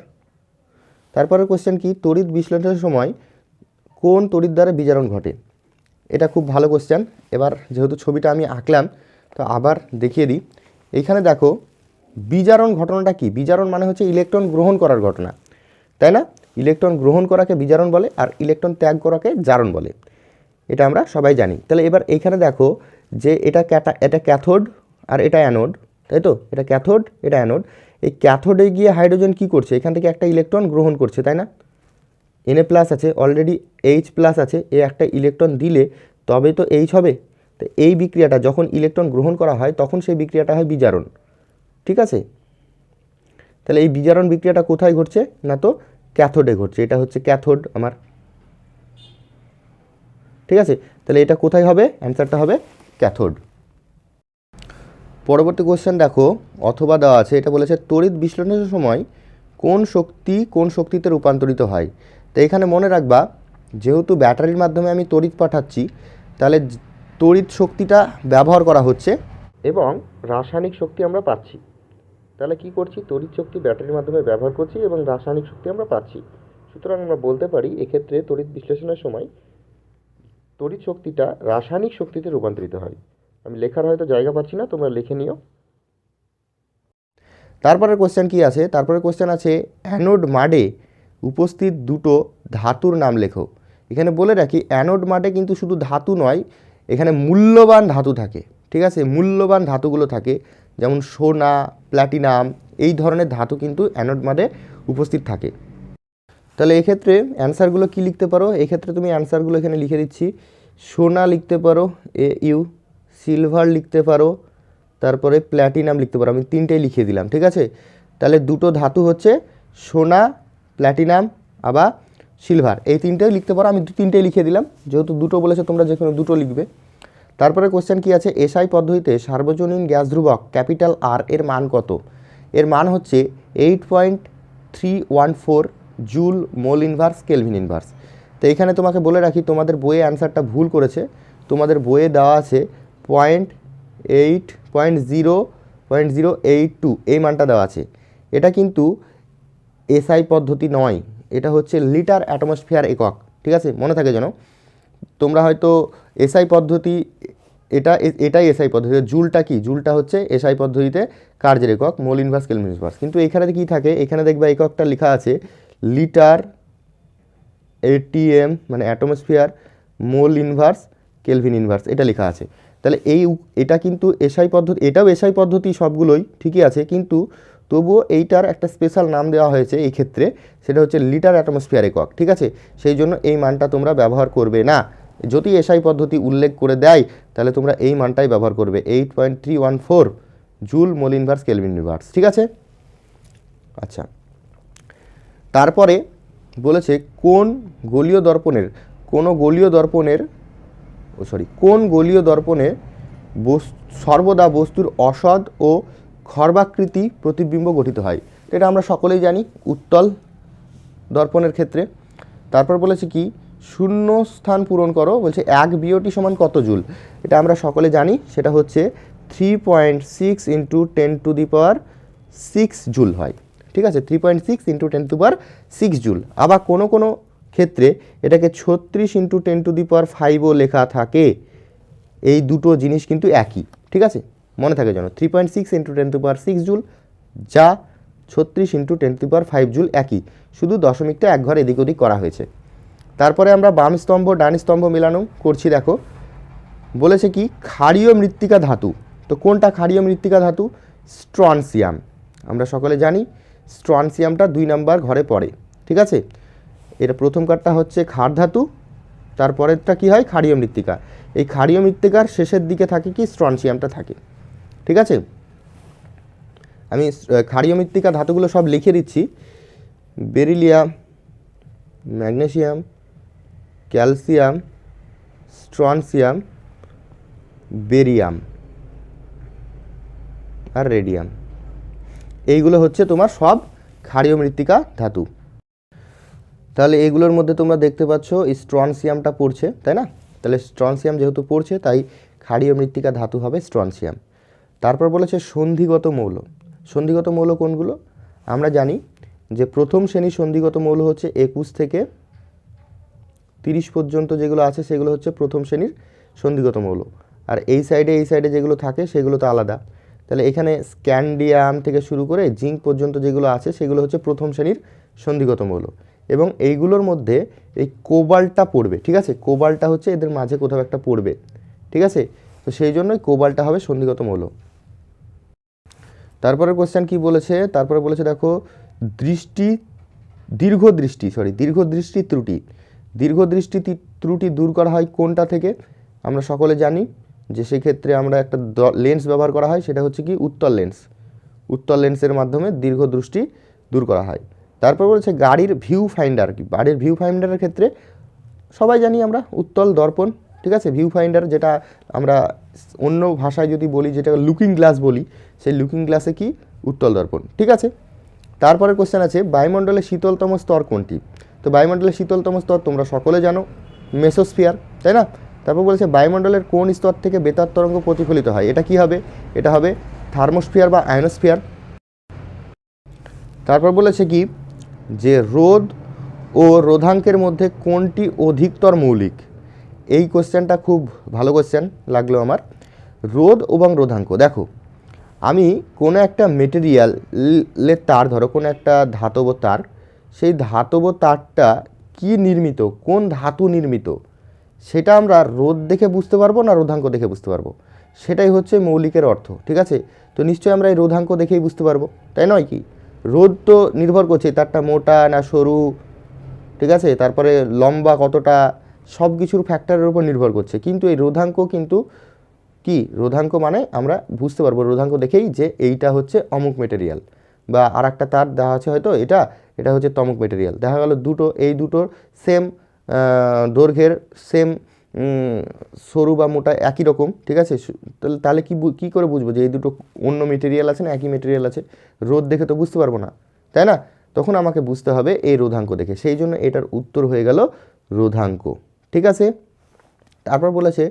তারপরে কোশ্চেন কি, তড়িৎ বিশ্লেষণের সময় কোন তড়িৎ দ্বারা বিজারণ ঘটে? এটা খুব ভালো কোশ্চেন। এবার যেহেতু ছবিটা আমি আঁকলাম তো আবার দেখিয়ে দিই। এইখানে দেখো বিজারণ ঘটনাটা কি? বিজারণ মানে হচ্ছে ইলেকট্রন গ্রহণ করার ঘটনা, তাই না? ইলেকট্রন গ্রহণ করাকে বিজারণ বলে আর ইলেকট্রন ত্যাগ করাকে জারণ বলে, এটা আমরা সবাই জানি। তাহলে এবার এইখানে দেখো যে এটা ক্যাথোড আর এটা অ্যানোড, তাই তো? এটা ক্যাথোড, এটা অ্যানোড। এই ক্যাথোডে গিয়ে হাইড্রোজেন কি করছে? এখান থেকে একটা ইলেকট্রন গ্রহণ করছে, তাই না? Na প্লাস আছে, অলরেডি H প্লাস আছে, এ একটা ইলেকট্রন দিলে তবে তো H হবে। তো এই বিক্রিয়াটা যখন ইলেকট্রন গ্রহণ করা হয় তখন সেই বিক্রিয়াটা হয় বিজারণ, ঠিক আছে। তাহলে এই বিজারণ বিক্রিয়াটা কোথায় ঘটছে? না তো ক্যাথোডে ঘটছে, এটা হচ্ছে ক্যাথোড আমার, ঠিক আছে। তাহলে এটা কোথায় হবে, অ্যান্সারটা হবে ক্যাথোড। পরবর্তী কোশ্চেন দেখো, অথবা দেওয়া আছে, এটা বলেছে তড়িৎ বিশ্লেষণের সময় কোন শক্তি কোন শক্তিতে রূপান্তরিত হয়। তো এখানে মনে রাখবা, যেহেতু ব্যাটারির মাধ্যমে আমি তড়িৎ পাঠাচ্ছি, তাহলে তড়িৎ শক্তিটা ব্যবহার করা হচ্ছে এবং রাসায়নিক শক্তি আমরা পাচ্ছি। তাহলে কি করছি, তড়িৎ শক্তি ব্যাটারির মাধ্যমে ব্যবহার করছি এবং রাসায়নিক শক্তি আমরা পাচ্ছি। সুতরাং আমরা বলতে পারি এক্ষেত্রে তড়িৎ বিশ্লেষণের সময় তড়িৎ শক্তিটা রাসায়নিক শক্তিতে রূপান্তরিত হয়। আমি লেখার হয়তো জায়গা পাচ্ছি না, তোমরা লিখে নিও। তারপরের কোশ্চেন কি আছে, তারপরে কোশ্চেন আছে অ্যানোড মাডে উপস্থিত দুটো ধাতুর নাম লেখো। এখানে বলে রাখি, অ্যানোড মাডে কিন্তু শুধু ধাতু নয়, এখানে মূল্যবান ধাতু থাকে, ঠিক আছে। মূল্যবান ধাতুগুলো থাকে, যেমন সোনা, প্ল্যাটিনাম, এই ধরনের ধাতু কিন্তু অ্যানোড মাডে উপস্থিত থাকে। তাহলে এক্ষেত্রে অ্যান্সারগুলো কি লিখতে পারো, এক্ষেত্রে তুমি অ্যান্সারগুলো এখানে লিখে দিচ্ছি। সোনা লিখতে পারো AU, সিলভার লিখতে পারো, তারপরে প্ল্যাটিনাম লিখতে পারো। আমি তিনটেই লিখে দিলাম, ঠিক আছে। তাহলে দুটো ধাতু হচ্ছে সোনা, প্ল্যাটিনাম আবার সিলভার, এই তিনটেই লিখতে পারো। আমি তিনটেই লিখে দিলাম, যেহেতু দুটো বলেছে তোমরা যে কোনো দুটো লিখবে। তারপরে কোশ্চেন কি আছে, এসআই পদ্ধতিতে সার্বজনীন গ্যাস ধ্রুবক ক্যাপিটাল R এর মান কত। এর মান হচ্ছে 8.314 joule mole inverse kelvin inverse. তো এখানে তোমাকে বলে রাখি, তোমাদের বইয়ে অ্যান্সারটা ভুল করেছে। তোমাদের বইয়ে দেওয়া আছে 0.82 এই মানটা দেওয়া আছে। এটা কিন্তু এসআই পদ্ধতি নয়, এটা হচ্ছে লিটার অ্যাটমসফিয়ার একক, ঠিক আছে, মনে থাকে যেন। তোমরা হয়তো এসআই পদ্ধতি, এটাই এসআই পদ্ধতি। জুলটা কি, জুলটা হচ্ছে এসআই পদ্ধতিতে কার্যের একক, মোল ইনভার্স কেলভিন ইনভার্স। কিন্তু এখানে কি থাকে, এখানে দেখবে এককটা লেখা আছে লিটার ATM, মানে atmosphere mole inverse kelvin inverse, এটা লেখা আছে। তাহলে এটা কিন্তু এসআই পদ্ধতি, এটাও এসআই পদ্ধতি, সবগুলোই ঠিকই আছে, কিন্তু তবুও এইটার একটা স্পেশাল নাম দেওয়া হয়েছে এই ক্ষেত্রে, সেটা হচ্ছে লিটার অ্যাটমসফিয়ার একক, ঠিক আছে। সেই জন্য এই মানটা তোমরা ব্যবহার করবে না। যদি এসআই পদ্ধতি উল্লেখ করে দেয়, তাহলে তোমরা এই মানটাই ব্যবহার করবে, 8.314 joule mole inverse kelvin inverse, ঠিক আছে। আচ্ছা, তারপরে বলেছে কোন গোলীয় দর্পণের সর্বদা বস্তুর অসৎ ও খর্বাকৃতি প্রতিবিম্ব গঠিত হয়। এটা আমরা সকলেই জানি উত্তল দর্পণের ক্ষেত্রে। তারপর বলেছে কি, শূন্য স্থান পূরণ করো, বলছে 1 বিওটি সমান কত জুল। এটা আমরা সকলে জানি, সেটা হচ্ছে 3.6 × 10⁶ জুল হয়, ঠিক আছে। 3.6 × 10⁶ জুল। আবার কোনো কোনো ক্ষেত্রে এটাকে 36 × 10⁵ লেখা থাকে। এই দুটো জিনিস কিন্তু একই, ঠিক আছে, মনে থাকে যেন। 3.6 × 10⁶ জুল যা 36 × 10⁵ জুল একই, শুধু দশমিকটা এক ঘর এদিক ওদিক করা হয়েছে। তারপরে আমরা বাম স্তম্ভ ডান স্তম্ভ মেলানো করছি। দেখো বলেছে কি, ক্ষারীয় মৃত্তিকা ধাতু। তো কোনটা ক্ষারীয় মৃত্তিকা ধাতু, স্ট্রনসিয়াম। আমরা সকলে জানি স্ট্রনসিয়ামটা 2 নম্বর ঘরে পড়ে, ঠিক আছে। এটা প্রথম কার্ডটা হচ্ছে ক্ষার ধাতু, তারপরেরটা কি হয়, ক্ষারীয় মৃত্তিকা। এই ক্ষারীয় মৃত্তিকার শেষের দিকে থাকে কি, স্ট্রনসিয়ামটা থাকে, ঠিক আছে। আমি ক্ষারীয় মৃত্তিকা ধাতুগুলো সব লিখে দিচ্ছি, beryllium, magnesium, calcium, strontium, barium আর রেডিয়াম, এইগুলো হচ্ছে তোমার সব ক্ষারীয় মৃত্তিকা ধাতু। তাহলে এগুলোর মধ্যে তোমরা দেখতে পাচ্ছ স্ট্রনসিয়ামটা পড়ছে, তাই না। তাহলে স্ট্রনসিয়াম যেহেতু পড়ছে, তাই ক্ষারীয় মৃত্তিকা ধাতু হবে স্ট্রনসিয়াম। তারপর বলেছে সন্ধিগত মৌল। সন্ধিগত মৌল কোনগুলো, আমরা জানি যে প্রথম শ্রেণীর সন্ধিগত মৌল হচ্ছে 21 থেকে 30 পর্যন্ত যেগুলো আছে সেগুলো হচ্ছে প্রথম শ্রেণীর সন্ধিগত মৌল। আর এই সাইডে যেগুলো থাকে সেগুলো তো আলাদা। তাহলে এখানে স্ক্যান্ডিয়াম থেকে শুরু করে জিঙ্ক পর্যন্ত যেগুলো আছে সেগুলো হচ্ছে প্রথম শ্রেণীর সন্ধিগত মৌল। এবং এইগুলোর মধ্যে এই কোবাল্টটা পড়বে, ঠিক আছে। কোবাল্টটা হচ্ছে এদের মাঝে কোথাও একটা পড়বে, ঠিক আছে। তো সেই জন্যই কোবাল্টটা হবে সন্ধিগত মৌল। তারপরে কোশ্চেন কি বলেছে, তারপরে বলেছে দেখো দীর্ঘদৃষ্টি ত্রুটি দূর করা হয় কোনটা থেকে। আমরা সকলে জানি যে সেক্ষেত্রে আমরা একটা লেন্স ব্যবহার করা হয়, সেটা হচ্ছে কি উত্তল লেন্স। উত্তল লেন্সের মাধ্যমে দীর্ঘদৃষ্টি দূর করা হয়। তারপর বলেছে গাড়ির ভিউ ফাইন্ডার কি, গাড়ির ভিউ ফাইন্ডারের ক্ষেত্রে সবাই জানি আমরা উত্তল দর্পণ, ঠিক আছে। ভিউ ফাইন্ডার যেটা আমরা অন্য ভাষায় যদি বলি যেটা লুকিং গ্লাস বলি, সেই লুকিং গ্লাসে কি উত্তল দর্পণ, ঠিক আছে। তারপরে কোশ্চেন আছে বায়ুমণ্ডলের শীতলতম স্তর কোনটি। তো বায়ুমণ্ডলের শীতলতম স্তর তোমরা সকলে জানো, মেসোস্ফিয়ার, তাই না। তারপর বলেছে বায়ুমণ্ডলের কোন স্তর থেকে বেতার তরঙ্গ প্রতিফলিত হয়, এটা কি হবে, এটা হবে থার্মোস্ফিয়ার বা আয়নোস্ফিয়ার। তারপর বলেছে কি যে রোধ ও রোধাঙ্কের মধ্যে কোনটি অধিকতর মৌলিক। এই কোশ্চেনটা খুব ভালো কোশ্চেন লাগলো আমার। রোধ এবং রোধাঙ্ক, দেখো আমি কোনো একটা মেটেরিয়ালের তার, ধরো কোনো একটা ধাতব তার, সেই ধাতব তারটা কি নির্মিত, কোন ধাতু নির্মিত, সেটা আমরা রোধ দেখে বুঝতে পারবো না রোধাঙ্ক দেখে বুঝতে পারবো, সেটাই হচ্ছে মৌলিকের অর্থ, ঠিক আছে। তো নিশ্চয়ই আমরা এই রোধাঙ্ক দেখেই বুঝতে পারবো, তাই নয় কি। রোধ তো নির্ভর করছে তারটা মোটা না সরু, ঠিক আছে, তারপরে লম্বা কতটা, সব কিছুর ফ্যাক্টরের উপর নির্ভর করছে। কিন্তু এই রোধাঙ্ক কিন্তু কি, রোধাঙ্ক মানে আমরা বুঝতে পারবো রোধাঙ্ক দেখেই যে এইটা হচ্ছে অমুক মেটেরিয়াল, বা আর একটা তার দেওয়া আছে হয়তো এটা হচ্ছে তমুক মেটেরিয়াল, দেখা গেল দুটো, এই দুটোর সেম দৈর্ঘ্যের, সেম সরু বা মোটা একই রকম, ঠিক আছে। তাহলে কী করে বুঝবো যে এই দুটো অন্য মেটেরিয়াল আছে না একই মেটেরিয়াল আছে, রোদ দেখে তো বুঝতে পারবো না, তাই না। তখন আমাকে বুঝতে হবে এই রোধাঙ্ক দেখে, সেই জন্য এটার উত্তর হয়ে গেল রোধাঙ্ক, ঠিক আছে। তারপর বলেছে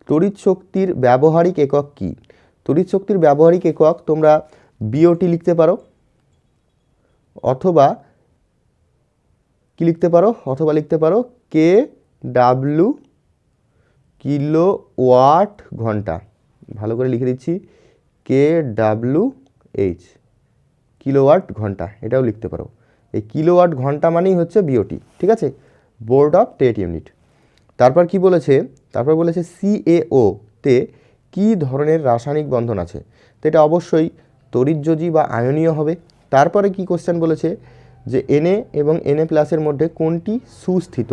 তড়িৎ শক্তির ব্যবহারিক একক কী। তড়িৎ শক্তির ব্যবহারিক একক তোমরা বিওটি লিখতে পারো, অথবা কি লিখতে পারো, অথবা লিখতে পারো কে ডাব্লু কিলো ওয়াট ঘন্টা। ভালো করে লিখে দিচ্ছি কে ডাব্লু এইচ কিলোওয়াট ঘন্টা, এটাও লিখতে পারো। এই কিলোওয়াট ঘন্টা মানেই হচ্ছে বিওটি, ঠিক আছে, বোর্ড অফ টেট ইউনিট। তারপর কি বলেছে, তারপর বলেছে সিএও তে কী ধরনের রাসায়নিক বন্ধন আছে। তো এটা অবশ্যই তড়িৎযোজী বা আয়নীয় হবে। তারপরে কি কোশ্চেন বলেছে যে Na এবং Na প্লাসের মধ্যে কোনটি সুস্থিত।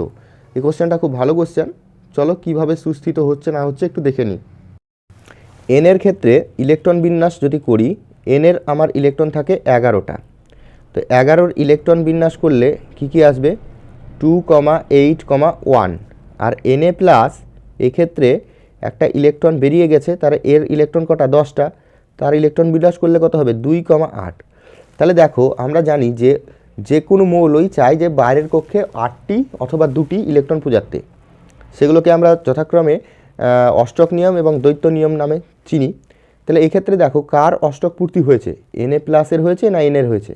এই কোশ্চেনটা খুব ভালো কোশ্চেন, চলো কিভাবে সুস্থিত হচ্ছে না হচ্ছে একটু দেখে নিই। এনের ক্ষেত্রে ইলেকট্রন বিন্যাস যদি করি, এনের আমার ইলেকট্রন থাকে 11টা। তো 11-র ইলেকট্রন বিন্যাস করলে কি কি আসবে, 2,8,1। আর Na প্লাস এক্ষেত্রে একটা ইলেকট্রন বেরিয়ে গেছে, তার এর ইলেকট্রন কটা, 10টা, তার ইলেকট্রন বিন্যাস করলে কত হবে, 2,8। তাহলে দেখো আমরা জানি যে যে কোনো মৌলই চাই যে বাইরের কক্ষে 8টি অথবা 2টি ইলেকট্রন পূজাতে, সেগুলোকে আমরা যথাক্রমে অষ্টক নিয়ম এবং দ্বৈত নিয়ম নামে চিনি। তাহলে এক্ষেত্রে দেখো কার অষ্টক পূর্তি হয়েছে, Na প্লাসের হয়েছে না এনের হয়েছে।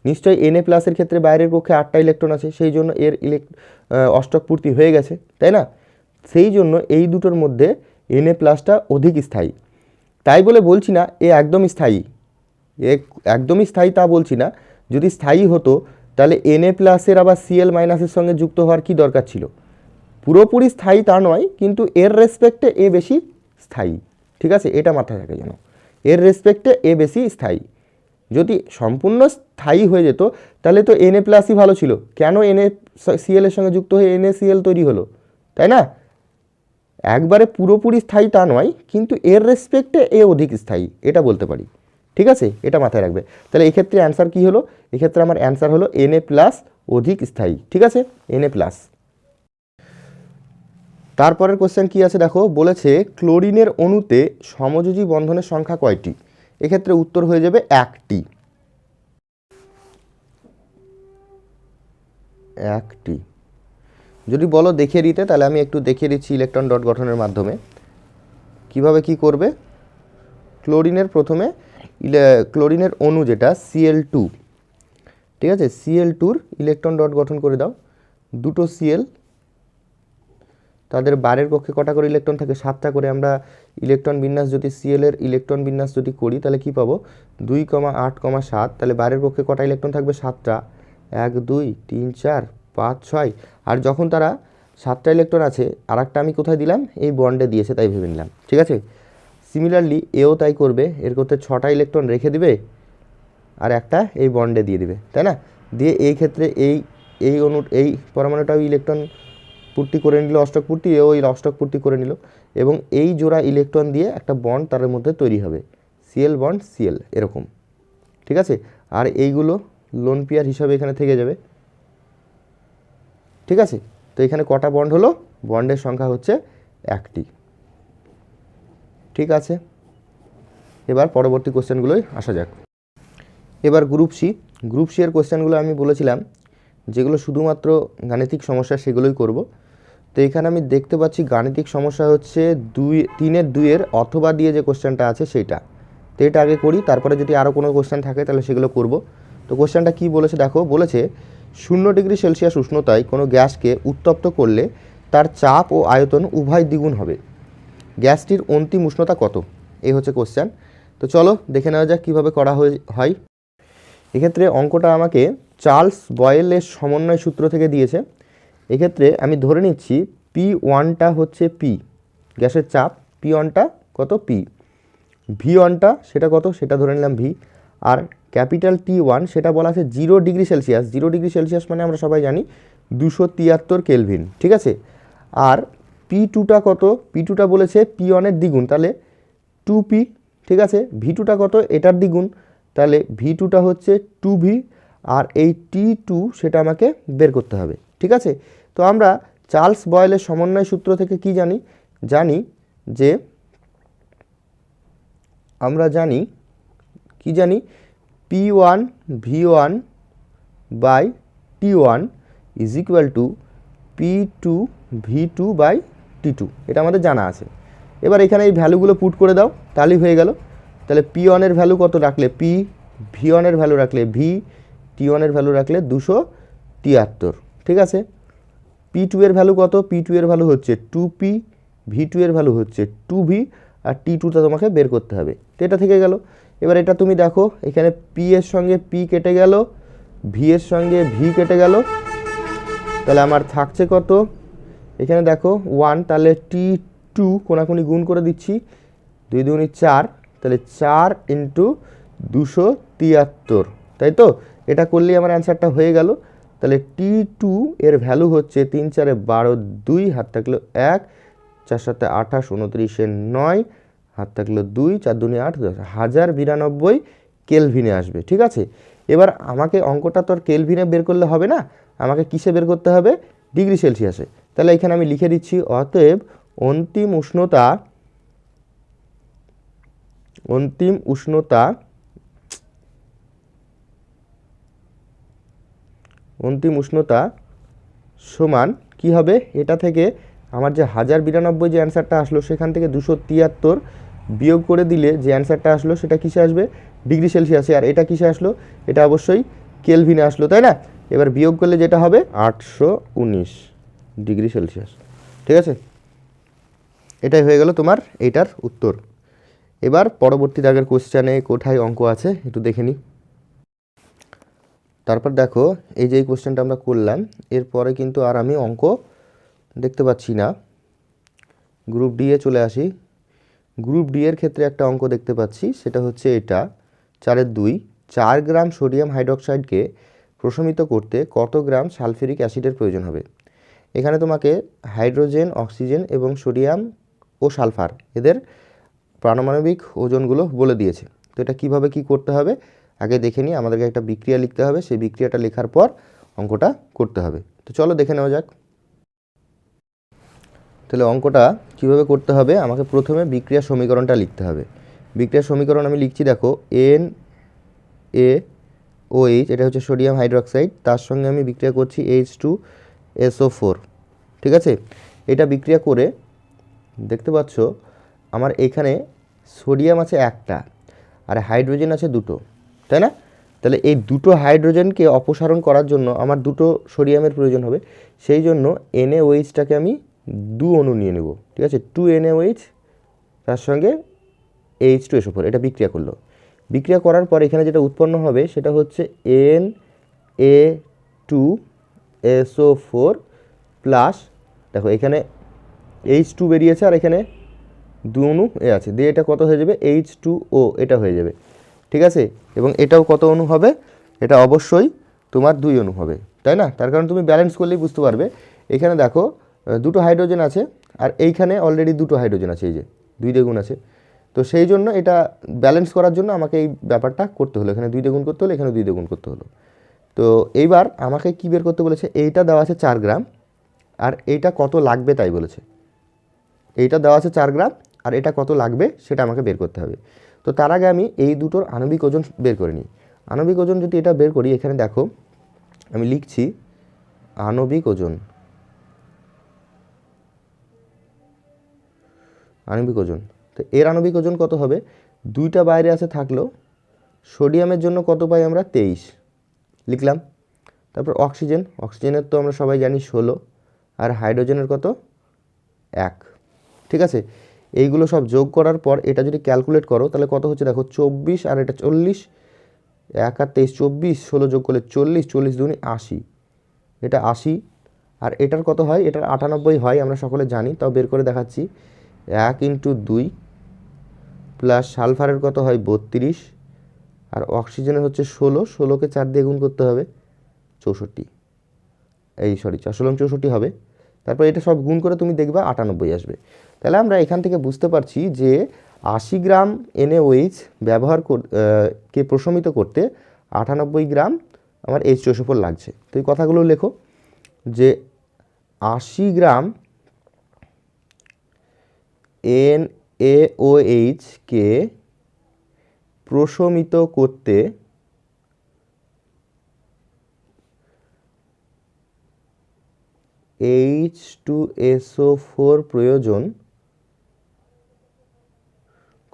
নিশ্চয়ই Na প্লাসের ক্ষেত্রে বাইরের কক্ষে 8টা ইলেকট্রন আছে, সেই জন্য এর অষ্টক পূর্তি হয়ে গেছে, তাই না। সেই জন্য এই দুটোর মধ্যে Na প্লাসটা অধিক স্থায়ী। তাই বলে বলছি না এ একদমই স্থায়ী, এ একদমই স্থায়ী তা বলছি না। যদি স্থায়ী হতো তাহলে Na প্লাসের আবার Cl মাইনাসের সঙ্গে যুক্ত হওয়ার কি দরকার ছিল। পুরোপুরি স্থায়ী তা নয়, কিন্তু এর রেসপেক্টে এ বেশি স্থায়ী, ঠিক আছে, এটা মাথায় রাখে যেন, এর রেসপেক্টে এ বেশি স্থায়ী। যদি সম্পূর্ণ স্থায়ী হয়ে যেত তাহলে তো Na প্লাসই ভালো ছিল, কেন NaCl এর সঙ্গে যুক্ত হয়ে NaCl তৈরি হলো, তাই না। একবারে পুরোপুরি স্থায়ী তা নয়, কিন্তু এর রেসপেক্টে এ অধিক স্থায়ী, এটা বলতে পারি, ঠিক আছে, এটা মাথায় রাখবে। তাহলে এক্ষেত্রে অ্যান্সার কী হলো, এক্ষেত্রে আমার অ্যান্সার হলো Na প্লাস অধিক স্থায়ী, ঠিক আছে, Na প্লাস। তারপরের কোশ্চেন কি আছে দেখো, বলেছে ক্লোরিনের অণুতে সমযোজী বন্ধনের সংখ্যা কয়টি। এক্ষেত্রে উত্তর হয়ে যাবে 1টি, 1টি। যদি বলো দেখিয়ে দিতে তাহলে আমি একটু দেখিয়ে দিচ্ছি ইলেকট্রন ডট গঠনের মাধ্যমে কিভাবে কি করবে। ক্লোরিনের প্রথমে ক্লোরিনের অণু যেটা Cl2, ঠিক আছে, Cl2-র ইলেকট্রন ডট গঠন করে দাও। দুটো Cl, তাদের বারের কক্ষে কটা করে ইলেকট্রন থাকে, 7টা করে। আমরা ইলেকট্রন বিন্যাস যদি Cl এর ইলেকট্রন বিন্যাস যদি করি তাহলে কি পাবো, 2,8,7। তাহলে বারের কক্ষে কটা ইলেকট্রন থাকবে, 7টা, 1 2 3 4 5 6। আর যখন তারা 7টা ইলেকট্রন আছে, আর একটা আমি কোথায় দিলাম, এই বন্ডে দিয়েছে তাই ভেবে নিলাম, ঠিক আছে। সিমিলারলি এও তাই করবে, এর করতে 6টা ইলেকট্রন রেখে দিবে আর একটা এই বন্ডে দিয়ে দিবে, তাই না। দিয়ে এই ক্ষেত্রে এই পরমাণুটাও ইলেকট্রন পূর্তি করে নিল, অষ্টক পূর্তি, এও এই অষ্টক পূর্তি করে নিল, এবং এই জোড়া ইলেকট্রন দিয়ে একটা বন্ড তার মধ্যে তৈরি হবে, Cl বন্ড Cl, এরকম, ঠিক আছে। আর এইগুলো লোন পেয়ার হিসাবে এখানে থেকে যাবে। ঠিক আছে, তো এখানে কটা বন্ড হলো? বন্ডের সংখ্যা হচ্ছে একটি। ঠিক আছে, এবার পরবর্তী কোশ্চেনগুলোই আসা যাক। এবার গ্রুপ সি এর কোশ্চেনগুলো আমি বলেছিলাম যেগুলো শুধুমাত্র গাণিতিক সমস্যা সেগুলোই করব। তো এখানে আমি দেখতে পাচ্ছি গাণিতিক সমস্যা হচ্ছে 3-এর অথবা দিয়ে যে কোশ্চেনটা আছে সেইটা। তো এটা আগে করি, তারপরে যদি আরও কোনো কোশ্চেন থাকে তাহলে সেগুলো করব। তো কোশ্চেনটা কি বলেছে দেখো, বলেছে 0 ডিগ্রি সেলসিয়াস উষ্ণতায় কোনো গ্যাসকে উত্তপ্ত করলে তার চাপ ও আয়তন উভয় দ্বিগুণ হবে। গ্যাসটির অন্তিম উষ্ণতা কত? এই হচ্ছে কোশ্চেন। তো চলো দেখে নেওয়া যাক কীভাবে করা হয়। এক্ষেত্রে অঙ্কটা আমাকে চার্লস বয়েলের সমন্বয় সূত্র থেকে দিয়েছে। এক্ষেত্রে আমি ধরে নিচ্ছি P1টা হচ্ছে পি, গ্যাসের চাপ, P1টা কত? পি। V1টা সেটা কত? সেটা ধরে নিলাম ভি। আর ক্যাপিটাল T1 সেটা বলা আছে 0 ডিগ্রি সেলসিয়াস। 0 ডিগ্রি সেলসিয়াস মানে আমরা সবাই জানি 273 কেলভিন। ঠিক আছে, আর P2টা কত? P2টা বলেছে P1-এর দ্বিগুণ, তাহলে 2P। ঠিক আছে, V2টা কত? এটার দ্বিগুণ, তাহলে V2টা হচ্ছে 2V। আর এই T2 সেটা আমাকে বের করতে হবে। ঠিক আছে, তো আমরা চার্লস বয়েলের সমন্বয় সূত্র থেকে কি জানি? যে আমরা জানি P1 V1 by T1 is equal to P2 V2 by T2। এটা আমাদের জানা আছে। এবার এখানে এই ভ্যালুগুলো পুট করে দাও, তাহলেই হয়ে গেল। তাহলে P1 এর ভ্যালু কত রাখলে P, V1 এর ভ্যালু রাখলে V, T1 এর ভ্যালু রাখলে 273। ঠিক আছে, P2 এর ভ্যালু কত? P2 এর ভ্যালু হচ্ছে 2P, V2 এর ভ্যালু হচ্ছে 2V, আর T2টা তোমাকে বের করতে হবে। তো এটা থেকে গেল। এবার এটা তুমি দেখো, এখানে P এর সঙ্গে P কেটে গেল, V এর সঙ্গে V কেটে গেল, তাহলে আমার থাকছে কত? এখানে দেখো 1, তাহলে T2 কোনাকুনি গুণ করে দিচ্ছি, 2 2 4, তাহলে 4 ইন্টু 273, তাই তো? এটা করলেই আমার অ্যান্সারটা হয়ে গেল। তাহলে T2 এর ভ্যালু হচ্ছে 3 4 12, 2 হাত থাকলো 1, 4 7 28, 29 9, হাত থাকলো 2, 4 2 8, 1092 কেলভিনে আসবে। ঠিক আছে, এবার আমাকে অঙ্কটা তো আর কেলভিনে বের করলে হবে না, আমাকে কিসে বের করতে হবে? ডিগ্রি সেলসিয়াসে। তাহলে এখানে আমি লিখে দিচ্ছি অতএব অন্তিম উষ্ণতা সমান কি হবে? এটা থেকে আমার যে 1092 যে অ্যান্সারটা আসলো সেখান থেকে 273 বিয়োগ করে দিলে যে অ্যান্সারটা আসলো সেটা কিসে আসবে? ডিগ্রি সেলসিয়াসে। আর এটা কিসে আসলো? এটা অবশ্যই কেলভিনে আসলো, তাই না? এবার বিয়োগ করলে যেটা হবে 819 ডিগ্রি সেলসিয়াস। ঠিক আছে, এটাই হয়ে গেল তোমার এইটার উত্তর। এবার পরবর্তী দাগের কোশ্চেনে কোথায় অঙ্ক আছে একটু দেখে নিই। তারপর দেখো, এই যে এই কোশ্চেনটা আমরা করলাম, এরপরে কিন্তু আর আমি অঙ্ক দেখতে পাচ্ছি না। গ্রুপ ডি এ চলে আসি। গ্রুপ ডি এর ক্ষেত্রে একটা অঙ্ক দেখতে পাচ্ছি, সেটা হচ্ছে এটা 4-2, 4 গ্রাম সোডিয়াম হাইড্রোক্সাইডকে প্রশমিত করতে কত গ্রাম সালফিউরিক অ্যাসিডের প্রয়োজন হবে? এখানে তোমাকে হাইড্রোজেন, অক্সিজেন এবং সোডিয়াম ও সালফার এদের পারমাণবিক ওজনগুলো বলে দিয়েছে। তো এটা কীভাবে কি করতে হবে আগে দেখে নিই। আমাদেরকে একটা বিক্রিয়া লিখতে হবে, সেই বিক্রিয়াটা লেখার পর অঙ্কটা করতে হবে। তো চলো দেখে নেওয়া যাক। তাহলে অঙ্কটা কীভাবে করতে হবে, আমাকে প্রথমে বিক্রিয়া সমীকরণটা লিখতে হবে। বিক্রিয়া সমীকরণ আমি লিখছি, দেখো NaOH, এটা হচ্ছে সোডিয়াম হাইড্রোক্সাইড, তার সঙ্গে আমি বিক্রিয়া করছি H2SO4। ঠিক আছে, এটা বিক্রিয়া করে দেখতে পাচ্ছ আমার এখানে সোডিয়াম আছে একটা আর হাইড্রোজেন আছে দুটো, তাই না? তাহলে এই দুটো হাইড্রোজেনকে অপসারণ করার জন্য আমার দুটো সোডিয়ামের প্রয়োজন হবে। সেই জন্য NaOHটাকে আমি 2 অণু নিয়ে নেব। ঠিক আছে, 2 NaOH তার সঙ্গে H2SO4, এটা বিক্রিয়া করলো। বিক্রিয়া করার পর এখানে যেটা উৎপন্ন হবে সেটা হচ্ছে Na2SO4 প্লাস, দেখো এখানে H2 বেরিয়েছে আর এখানে 2 অণু আছে, দিয়ে এটা কত হয়ে যাবে? H2O, এটা হয়ে যাবে। ঠিক আছে, এবং এটাও কত অণু হবে? এটা অবশ্যই তোমার 2 অণু হবে, তাই না? তার কারণ তুমি ব্যালেন্স করলেই বুঝতে পারবে। এখানে দেখো দুটো হাইড্রোজেন আছে আর এইখানে অলরেডি দুটো হাইড্রোজেন আছে, এই যে 2 দ্বিগুণ আছে। তো সেই জন্য এটা ব্যালেন্স করার জন্য আমাকে এই ব্যাপারটা করতে হলো, এখানে 2 দ্বিগুণ করতে হলো, এখানে 2 দ্বিগুণ করতে হলো। তো এইবার আমাকে কি বের করতে বলেছে, এইটা দেওয়া আছে 4 গ্রাম আর এইটা কত লাগবে তাই বলেছে। এইটা দেওয়া আছে 4 গ্রাম আর এটা কত লাগবে সেটা আমাকে বের করতে হবে। তো তার আগে আমি এই দুটোর আণবিক ওজন বের করে নিই। আণবিক ওজন যদি এটা বের করি, এখানে দেখো আমি লিখছি আণবিক ওজন। আণবিক ওজন, তো এর আণবিক ওজন কত হবে, দুইটা বাইরে আছে থাকলো, সোডিয়ামের জন্য কত পাই আমরা 23 লিখলাম। তারপর অক্সিজেন, অক্সিজেনের তো আমরা সবাই জানি 16 আর হাইড্রোজেনের কত 1। ঠিক আছে, এইগুলো সব যোগ করার পর এটা যদি ক্যালকুলেট করো তাহলে কত হচ্ছে দেখো 24 আর এটা 40, 1 আর 23 24, 16 যোগ করলে 40, 40 দুগুণে 80, এটা 80 আর এটার কত হয়, এটার 98 হয় আমরা সকলে জানি, তাও বের করে দেখাচ্ছি। 1 × 2 প্লাস সালফারের কত হয় 32 আর অক্সিজেনের হচ্ছে 16, 16কে 4 দিয়ে গুণ করতে হবে 64, এই সরি 64 হবে। তারপর এটা সব গুণ করে তুমি দেখবা 98 আসবে। তাহলে আমরা এখান থেকে বুঝতে পারছি যে 80 গ্রাম NaOH ব্যবহার কে প্রশমিত করতে 98 গ্রাম আমার H2SO4 লাগছে। তো এই কথাগুলো লেখো যে 80 গ্রাম NaOH কে প্রশমিত করতে H2SO4 প্রয়োজন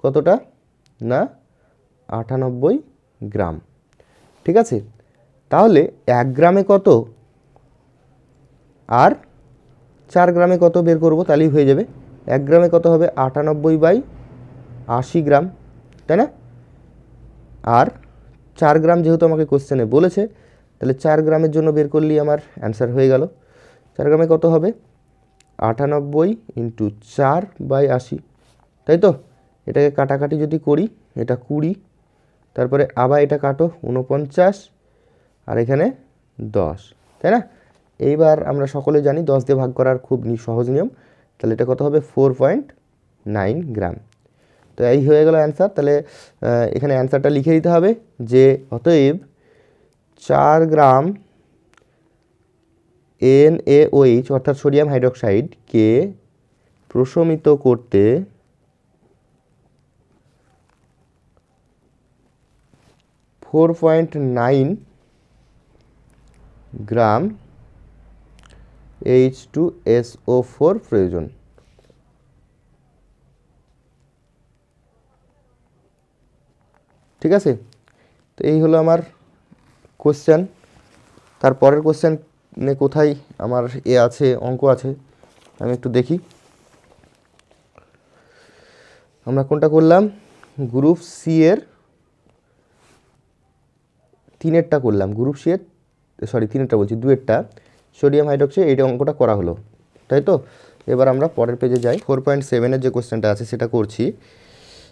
কতটা না 98 গ্রাম। ঠিক আছে, তাহলে 1 গ্রামে কত আর 4 গ্রামে কত বের করব, তাহলেই হয়ে যাবে। 1 গ্রামে কত হবে 98/80 গ্রাম, তাই না? আর 4 গ্রাম যেহেতু আমাকে কোশ্চেনে বলেছে, তাহলে 4 গ্রামের জন্য বের করলেই আমার অ্যান্সার হয়ে গেল। 4 গ্রামে কত হবে 98 × 4/80, তাই তো? এটাকে কাটাকাটি যদি করি এটা 20, তারপরে আবার এটা কাটো 49 আর এখানে 10, তাই না? এইবার আমরা সকলে জানি 10 দিয়ে ভাগ করার খুব সহজ নিয়ম, তাহলে এটা কত হবে 4.9 গ্রাম। তো এই হয়ে গেল অ্যান্সার। তাহলে এখানে অ্যান্সারটা লিখে দিতে হবে যে অতএব 4 গ্রাম NaOH অর্থাৎ সোডিয়াম হাইড্রোক্সাইডকে প্রশমিত করতে 4.9 গ্রাম H2SO4 প্রয়োজন। ঠিক আছে, তো এই হলো আমার কোশ্চেন। তারপরের কোশ্চেনে কোথায় আমার আছে অঙ্ক আছে আমি একটু দেখি। আমরা কোনটা করলাম, গ্রুপ সি এর 3-এরটা করলাম, গ্রুপ সি এর সরি 3-এরটা বলছি 2-এরটা সোডিয়াম হাইড্রোক্সাইড, এইটা অঙ্কটা করা হলো, তাই তো? এবার আমরা পরের পেজে যাই। 4.7-এর যে কোশ্চেনটা আছে সেটা করছি।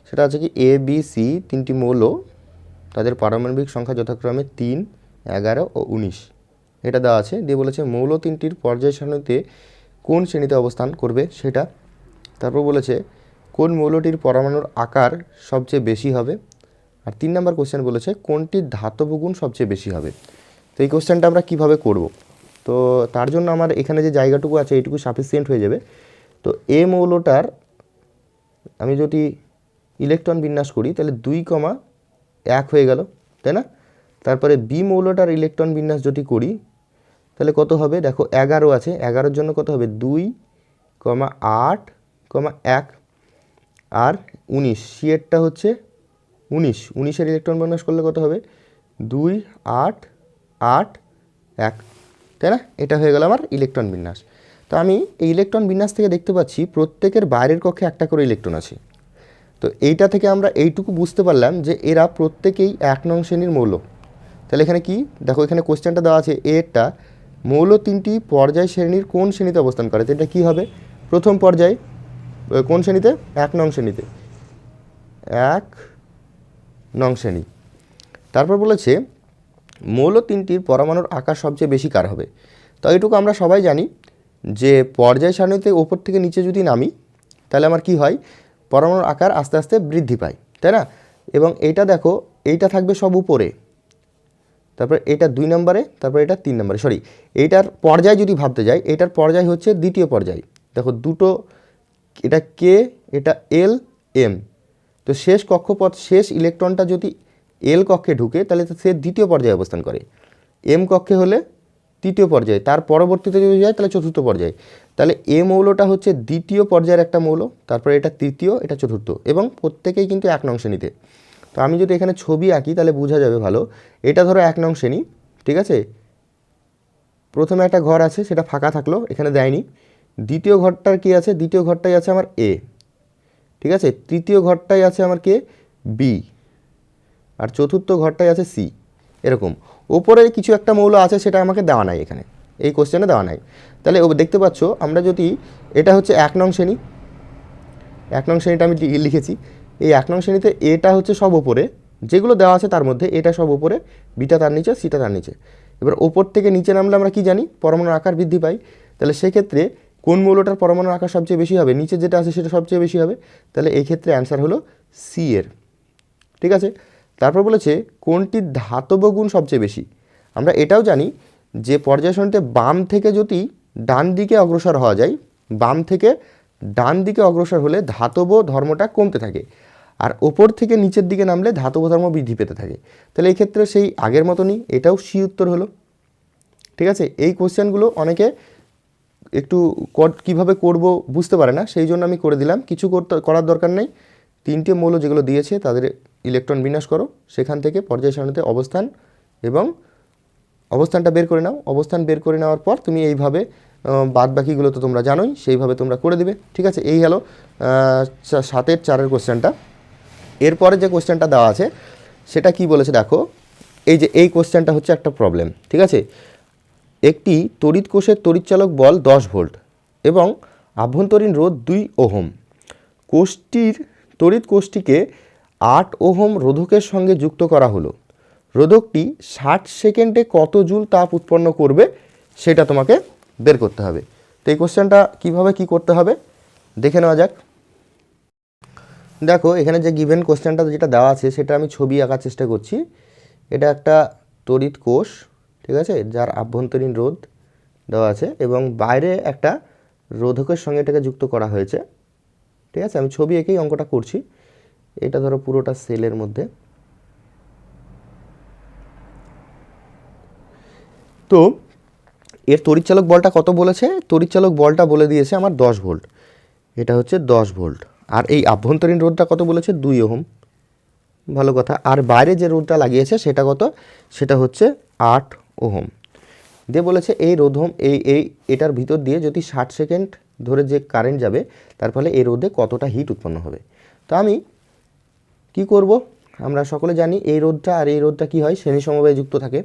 সেটা আছে কি ABC 3টি মৌল, তাদের পারমাণবিক সংখ্যা যথাক্রমে 3, 11 ও 19 এটা দেওয়া আছে। দিয়ে বলেছে মৌল 3টির পর্যায় সারণীতে কোন শ্রেণীতে অবস্থান করবে সেটা। তারপর বলেছে কোন মৌলটির পরমাণুর আকার সবচেয়ে বেশি হবে। আর 3 নম্বর কোশ্চেন বলেছে কোনটির ধাতব গুণ সবচেয়ে বেশি হবে। তো এই কোশ্চেনটা আমরা কিভাবে করব, তো তার জন্য আমার এখানে যে জায়গাটুকু আছে এইটুকু সাফিসিয়েন্ট হয়ে যাবে। তো এ মৌলটার আমি যদি ইলেকট্রন বিন্যাস করি তাহলে 2,1 হয়ে গেল, তাই না? তারপরে বি মৌলটার ইলেকট্রন বিন্যাস যদি করি তাহলে কত হবে, দেখো 11 আছে, 11-এর জন্য কত হবে 2,8,1 আর 19, সিএরটা হচ্ছে 19-এর ইলেকট্রন বিন্যাস করলে কত হবে 2,8,8,1, তাই না? এটা হয়ে গেল আমার ইলেকট্রন বিন্যাস। তো আমি এই ইলেকট্রন বিন্যাস থেকে দেখতে পাচ্ছি প্রত্যেকের বাইরের কক্ষে একটা করে ইলেকট্রন আছে। তো এইটা থেকে আমরা এইটুকু বুঝতে পারলাম যে এরা প্রত্যেকেই 1 নং শ্রেণীর মৌল। তাহলে এখানে কি দেখো, এখানে কোশ্চেনটা দেওয়া আছে এরটা মৌল 3টি পর্যায় শ্রেণীর কোন শ্রেণীতে অবস্থান করে, তো এটা কী হবে প্রথম পর্যায় কোন শ্রেণীতে 1 নং শ্রেণীতে, 1 নং শ্রেণী। তারপর বলেছে মৌল 3টির পরমাণুর আকার সবচেয়ে বেশি কার হবে। তো এইটুকু আমরা সবাই জানি যে পর্যায় সারণীতে ওপর থেকে নিচে যদি নামি তাহলে আমার কি হয়, পরমাণুর আকার আস্তে আস্তে বৃদ্ধি পায়, তাই না? এবং এইটা দেখো এইটা থাকবে সব উপরে, তারপর এটা 2 নম্বরে, তারপর এটা 3 নম্বরে, সরি এইটার পর্যায় যদি ভাবতে যাই, এটার পর্যায় হচ্ছে দ্বিতীয় পর্যায়। দেখো দুটো, এটা কে, এটা এল এম, তো শেষ কক্ষপথ, শেষ ইলেকট্রনটা যদি এল কক্ষে ঢুকে তাহলে সে দ্বিতীয় পর্যায়ে অবস্থান করে, এম কক্ষে হলে তৃতীয় পর্যায়ে, তার পরবর্তীতে যদি যায় তাহলে চতুর্থ পর্যায়ে। তাহলে এ মৌলটা হচ্ছে দ্বিতীয় পর্যায়ের একটা মৌল, তারপরে এটা তৃতীয়, এটা চতুর্থ, এবং প্রত্যেকেই কিন্তু 1 নং শ্রেণীতে। তো আমি যদি এখানে ছবি আঁকি তাহলে বোঝা যাবে ভালো। এটা ধরো 1 নং শ্রেণী, ঠিক আছে। প্রথমে একটা ঘর আছে, সেটা ফাঁকা থাকলো, এখানে দেয়নি। দ্বিতীয় ঘরটার কি আছে, দ্বিতীয় ঘরটাই আছে আমার এ, ঠিক আছে। তৃতীয় ঘরটাই আছে আমার কে, বি, আর চতুর্থ ঘরটাই আছে সি। এরকম ওপরে কিছু একটা মৌল আছে, সেটা আমাকে দেওয়া নাই, এখানে এই কোশ্চেনে দেওয়া নাই। তাহলে ও দেখতে পাচ্ছ, আমরা যদি, এটা হচ্ছে 1 নং শ্রেণী, 1 নং শ্রেণীটা আমি লিখেছি। এই 1 নং শ্রেণীতে এটা হচ্ছে সব ওপরে, যেগুলো দেওয়া আছে তার মধ্যে এটা সব ওপরে, বিটা তার নিচে, সিটা তার নিচে। এবার ওপর থেকে নিচে নামলে আমরা কি জানি, পরমাণুর আকার বৃদ্ধি পাই। তাহলে সেক্ষেত্রে কোন মৌলটার পরমাণুর আকার সবচেয়ে বেশি হবে, নিচে যেটা আছে সেটা সবচেয়ে বেশি হবে। তাহলে এই ক্ষেত্রে অ্যান্সার হলো সি এর, ঠিক আছে। তারপর বলেছে কোনটি ধাতব গুণ সবচেয়ে বেশি। আমরা এটাও জানি যে পর্যায় সারণীতে বাম থেকে যদি ডান দিকে অগ্রসর হওয়া যায়, বাম থেকে ডান দিকে অগ্রসর হলে ধাতব ধর্মটা কমতে থাকে, আর ওপর থেকে নিচের দিকে নামলে ধাতব ধর্ম বৃদ্ধি পেতে থাকে। তাহলে এই ক্ষেত্রে সেই আগের মতনই, এটাও সি উত্তর হলো, ঠিক আছে। এই কোশ্চেনগুলো অনেকে একটু কীভাবে করব বুঝতে পারে না, সেই জন্য আমি করে দিলাম, কিছু করার দরকার নেই। 3টে মৌল যেগুলো দিয়েছে তাদের ইলেকট্রন বিন্যাস করো, সেখান থেকে পর্যায় সারণীতে অবস্থান এবং অবস্থানটা বের করে নাও। অবস্থান বের করে নেওয়ার পর তুমি এইভাবে, বাদ বাকিগুলো তো তোমরা জানোই, সেইভাবে তোমরা করে দিবে, ঠিক আছে। এই হলো 7-এর 4-এর কোশ্চেনটা। এরপরে যে কোশ্চেনটা দেওয়া আছে সেটা কি বলেছে দেখো, এই যে এই কোশ্চেনটা হচ্ছে একটা প্রবলেম, ঠিক আছে। একটি তড়িৎ কোষের তড়িৎচালক বল 10 ভোল্ট এবং আভ্যন্তরীণ রোধ 2 ওহম। কোষটির তড়িৎ কোষটিকে 8 ওহম রোধকের সঙ্গে যুক্ত করা হলো। রোধকটি 60 সেকেন্ডে কত জুল তাপ উৎপন্ন করবে সেটা তোমাকে বের করতে হবে। তো এই কোশ্চেনটা কীভাবে কী করতে হবে দেখে নেওয়া যাক। দেখো এখানে যে গিভেন কোশ্চেনটা যেটা দেওয়া আছে সেটা আমি ছবি আঁকার চেষ্টা করছি। এটা একটা তড়িৎ কোষ, ঠিক আছে, যার আভ্যন্তরীণ রোধ দেওয়া আছে এবং বাইরে একটা রোধকের সঙ্গে এটাকে যুক্ত করা হয়েছে, ঠিক আছে। আমি ছবি এঁকেই অঙ্কটা করছি। এটা ধরো পুরোটা সেলের মধ্যে। তো এর তড়িৎচালক বলটা কত বলেছে, তড়িৎচালক বলটা বলে দিয়েছে আমার 10 ভোল্ট, এটা হচ্ছে 10 ভোল্ট। আর এই আভ্যন্তরীণ রোধটা কত বলেছে, 2 ওহম, ভালো কথা। আর বাইরে যে রোধটা লাগিয়েছে সেটা কত, সেটা হচ্ছে 8 ওহম দিয়ে বলেছে এই রোধম এটার ভিতর দিয়ে যদি 60 সেকেন্ড ধরে যে কারেন্ট যাবে তার ফলে এই রোধে কতটা হিট উৎপন্ন হবে। তো আমি কি করব, আমরা সকলে জানি এই রোধটা আর এই রোধটা কি হয়, শ্রেণী সমবায়ে যুক্ত থাকে,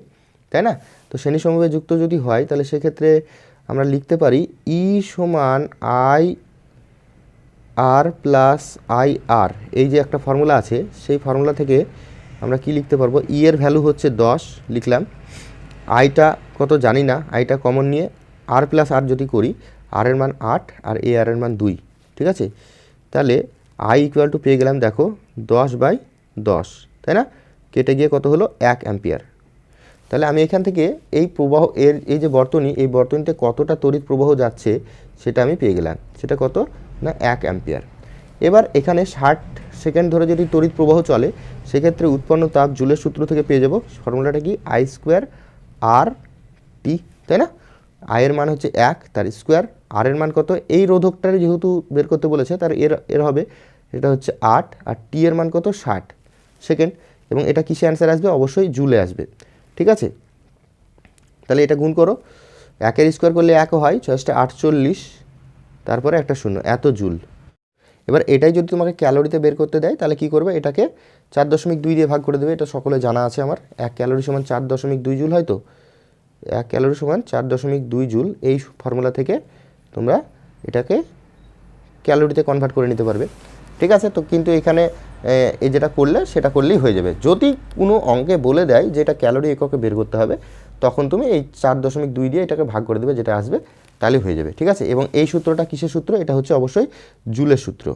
তাই না। তো শ্রেণী সমবায়ে যুক্ত যদি হয় তাহলে সেক্ষেত্রে আমরা লিখতে পারি ই সমান আই আর প্লাস আই আর, এই যে একটা ফর্মুলা আছে সেই ফর্মুলা থেকে আমরা কি লিখতে পারবো, ই এর ভ্যালু হচ্ছে 10 লিখলাম, আইটা কত জানি না, আইটা কমন নিয়ে আর প্লাস আর যদি করি, আর এর মান 8 আর এ আর এর মান 2, ঠিক আছে। তাহলে আই ইকুয়াল টু পেয়ে গেলাম দেখো 10/10, তাই না, কেটে গিয়ে কত হলো 1 অ্যাম্পিয়ার। তাহলে আমি এখান থেকে এই প্রবাহ এই যে বর্তনী, এই বর্তনীতে কতটা তড়িৎ প্রবাহ যাচ্ছে সেটা আমি পেয়ে গেলাম, সেটা কত না 1 অ্যাম্পিয়ার। এবার এখানে 60 সেকেন্ড ধরে যদি তড়িৎ প্রবাহ চলে সেক্ষেত্রে উৎপন্ন তাপ জুলের সূত্র থেকে পেয়ে যাব, ফর্মুলাটা কি আই স্কোয়ার আর টি, তাই না। আই এর মান হচ্ছে 1, তার স্কোয়ার, আর এর মান কত, এই রোধকটার যেহেতু বের করতে বলেছে তার এর হবে, এটা হচ্ছে 8, আর টি এর মান কত 60 সেকেন্ড, এবং এটা কিসে অ্যান্সার আসবে, অবশ্যই জুলে আসবে, ঠিক আছে। তাহলে এটা গুণ করো, 1-এর স্কোয়ার করলে 1 হয়, 6-48, তারপরে একটা শূন্য, এত জুল। এবার এটাই যদি তোমাকে ক্যালোরিতে বের করতে দেয় তাহলে কি করবে, এটাকে 4.2 দিয়ে ভাগ করে দেবে, এটা সকলে জানা আছে আমার। 1 ক্যালোরি সমান 4.2 জুল, হয়তো 1 ক্যালোরি সমান 4.2 জুল, এই ফর্মুলা থেকে তোমরা এটাকে ক্যালোরিতে কনভার্ট করে নিতে পারবে, ঠিক আছে। তো কিন্তু এখানে এই যেটা করলে সেটা করলেই হয়ে যাবে। যদি কোনো অঙ্কে বলে দেয় যে এটা ক্যালোরি এককে বের করতে হবে তখন তুমি এই 4.2 দিয়ে এটাকে ভাগ করে দেবে, যেটা আসবে তাহলে হয়ে যাবে, ঠিক আছে। এবং এই সূত্রটা কিসের সূত্র, এটা হচ্ছে অবশ্যই জুলের সূত্র।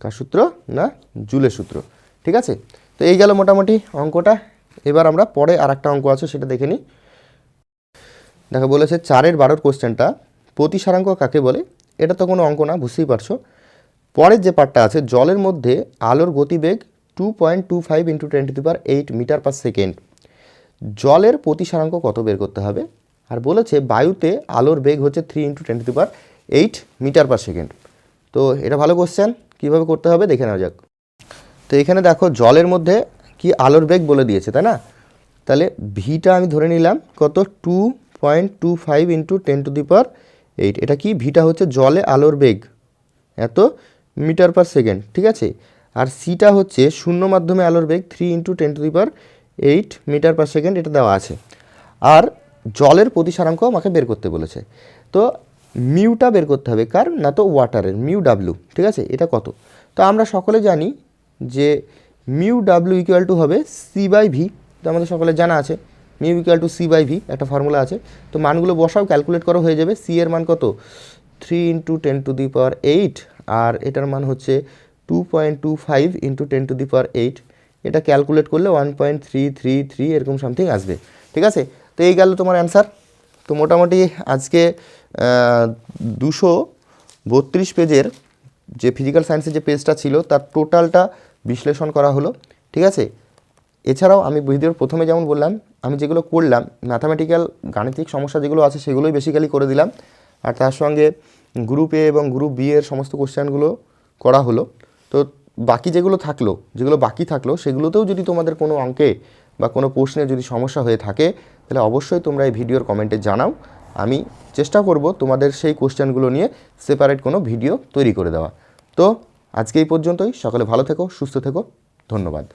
কার সূত্র না, জুলের সূত্র, ঠিক আছে। তো এই গেল মোটামুটি অঙ্কটা, এবার আমরা পরে আর একটা অঙ্ক আছে সেটা দেখে নিই। দেখো বলেছে 4-এর 12 কোশ্চেনটা প্রতিসারাঙ্ক কাকে বলে। এটা তো কোনো অঙ্ক না, বুঝতেই পারছো। পরের যে পার্টটা আছে, জলের মধ্যে আলোর গতিবেগ 2.25 × 10⁸ মিটার পার সেকেন্ড, জলের প্রতিসারাঙ্ক কত বের করতে হবে। আর বলেছে বায়ুতে আলোর বেগ হচ্ছে 3 × 10⁸ মিটার পার সেকেন্ড। তো এটা ভালো কোশ্চেন, কীভাবে করতে হবে দেখে নেওয়া যাক। তো এখানে দেখো জলের মধ্যে কি আলোর বেগ বলে দিয়েছে, তাই না? তাহলে ভিটা আমি ধরে নিলাম কত, 2.25 × 10⁸। এটা কি, ভিটা হচ্ছে জলে আলোর বেগ এত মিটার পার সেকেন্ড, ঠিক আছে। আর সিটা হচ্ছে শূন্য মাধ্যমে আলোর বেগ 3 × 10⁸ মিটার পার সেকেন্ড, এটা দেওয়া আছে। আর জলের প্রতিসারাঙ্ক আমাকে বের করতে বলেছে। তো মিউটা বের করতে হবে, কার না, তো ওয়াটারের মিউ ডাব্লিউ, ঠিক আছে। এটা কত, তো আমরা সকলে জানি যে মিউ ডাব্লিউ ইকুয়াল টু হবে C/V। তো আমাদের সকলে জানা আছে মিউ ইকুয়াল টু C/V, একটা ফর্মুলা আছে। তো মানগুলো বসাও, ক্যালকুলেট করো, হয়ে যাবে। সি এর মান কত, 3 × 10⁸, আর এটার মান হচ্ছে 2.25 × 10⁸। এটা ক্যালকুলেট করলে 1.333 এরকম সামথিং আসবে, ঠিক আছে। তো এই গেল তোমার অ্যান্সার। তো মোটামুটি আজকে 232 পেজের যে ফিজিক্যাল সায়েন্সের যে পেজটা ছিল তার টোটালটা বিশ্লেষণ করা হলো, ঠিক আছে। এছাড়াও আমি ভিডিওর প্রথমে যেমন বললাম, আমি যেগুলো করলাম ম্যাথামেটিক্যাল গাণিতিক সমস্যা যেগুলো আছে সেগুলোই বেসিক্যালি করে দিলাম। আর তার সঙ্গে গ্রুপ এ এবং গ্রুপ বি এর সমস্ত কোশ্চেনগুলো করা হলো। তো বাকি যেগুলো বাকি থাকলো সেগুলোতেও যদি তোমাদের কোনো অঙ্কে বা কোনো প্রশ্নে যদি সমস্যা হয়ে থাকে তাহলে অবশ্যই তোমরা এই ভিডিওর কমেন্টে জানাও। আমি চেষ্টা করব তোমাদের সেই কোশ্চেনগুলো নিয়ে সেপারেট কোনো ভিডিও তৈরি করে দেওয়া। তো আজকে এই পর্যন্তই। সকলে ভালো থেকো, সুস্থ থেকো, ধন্যবাদ।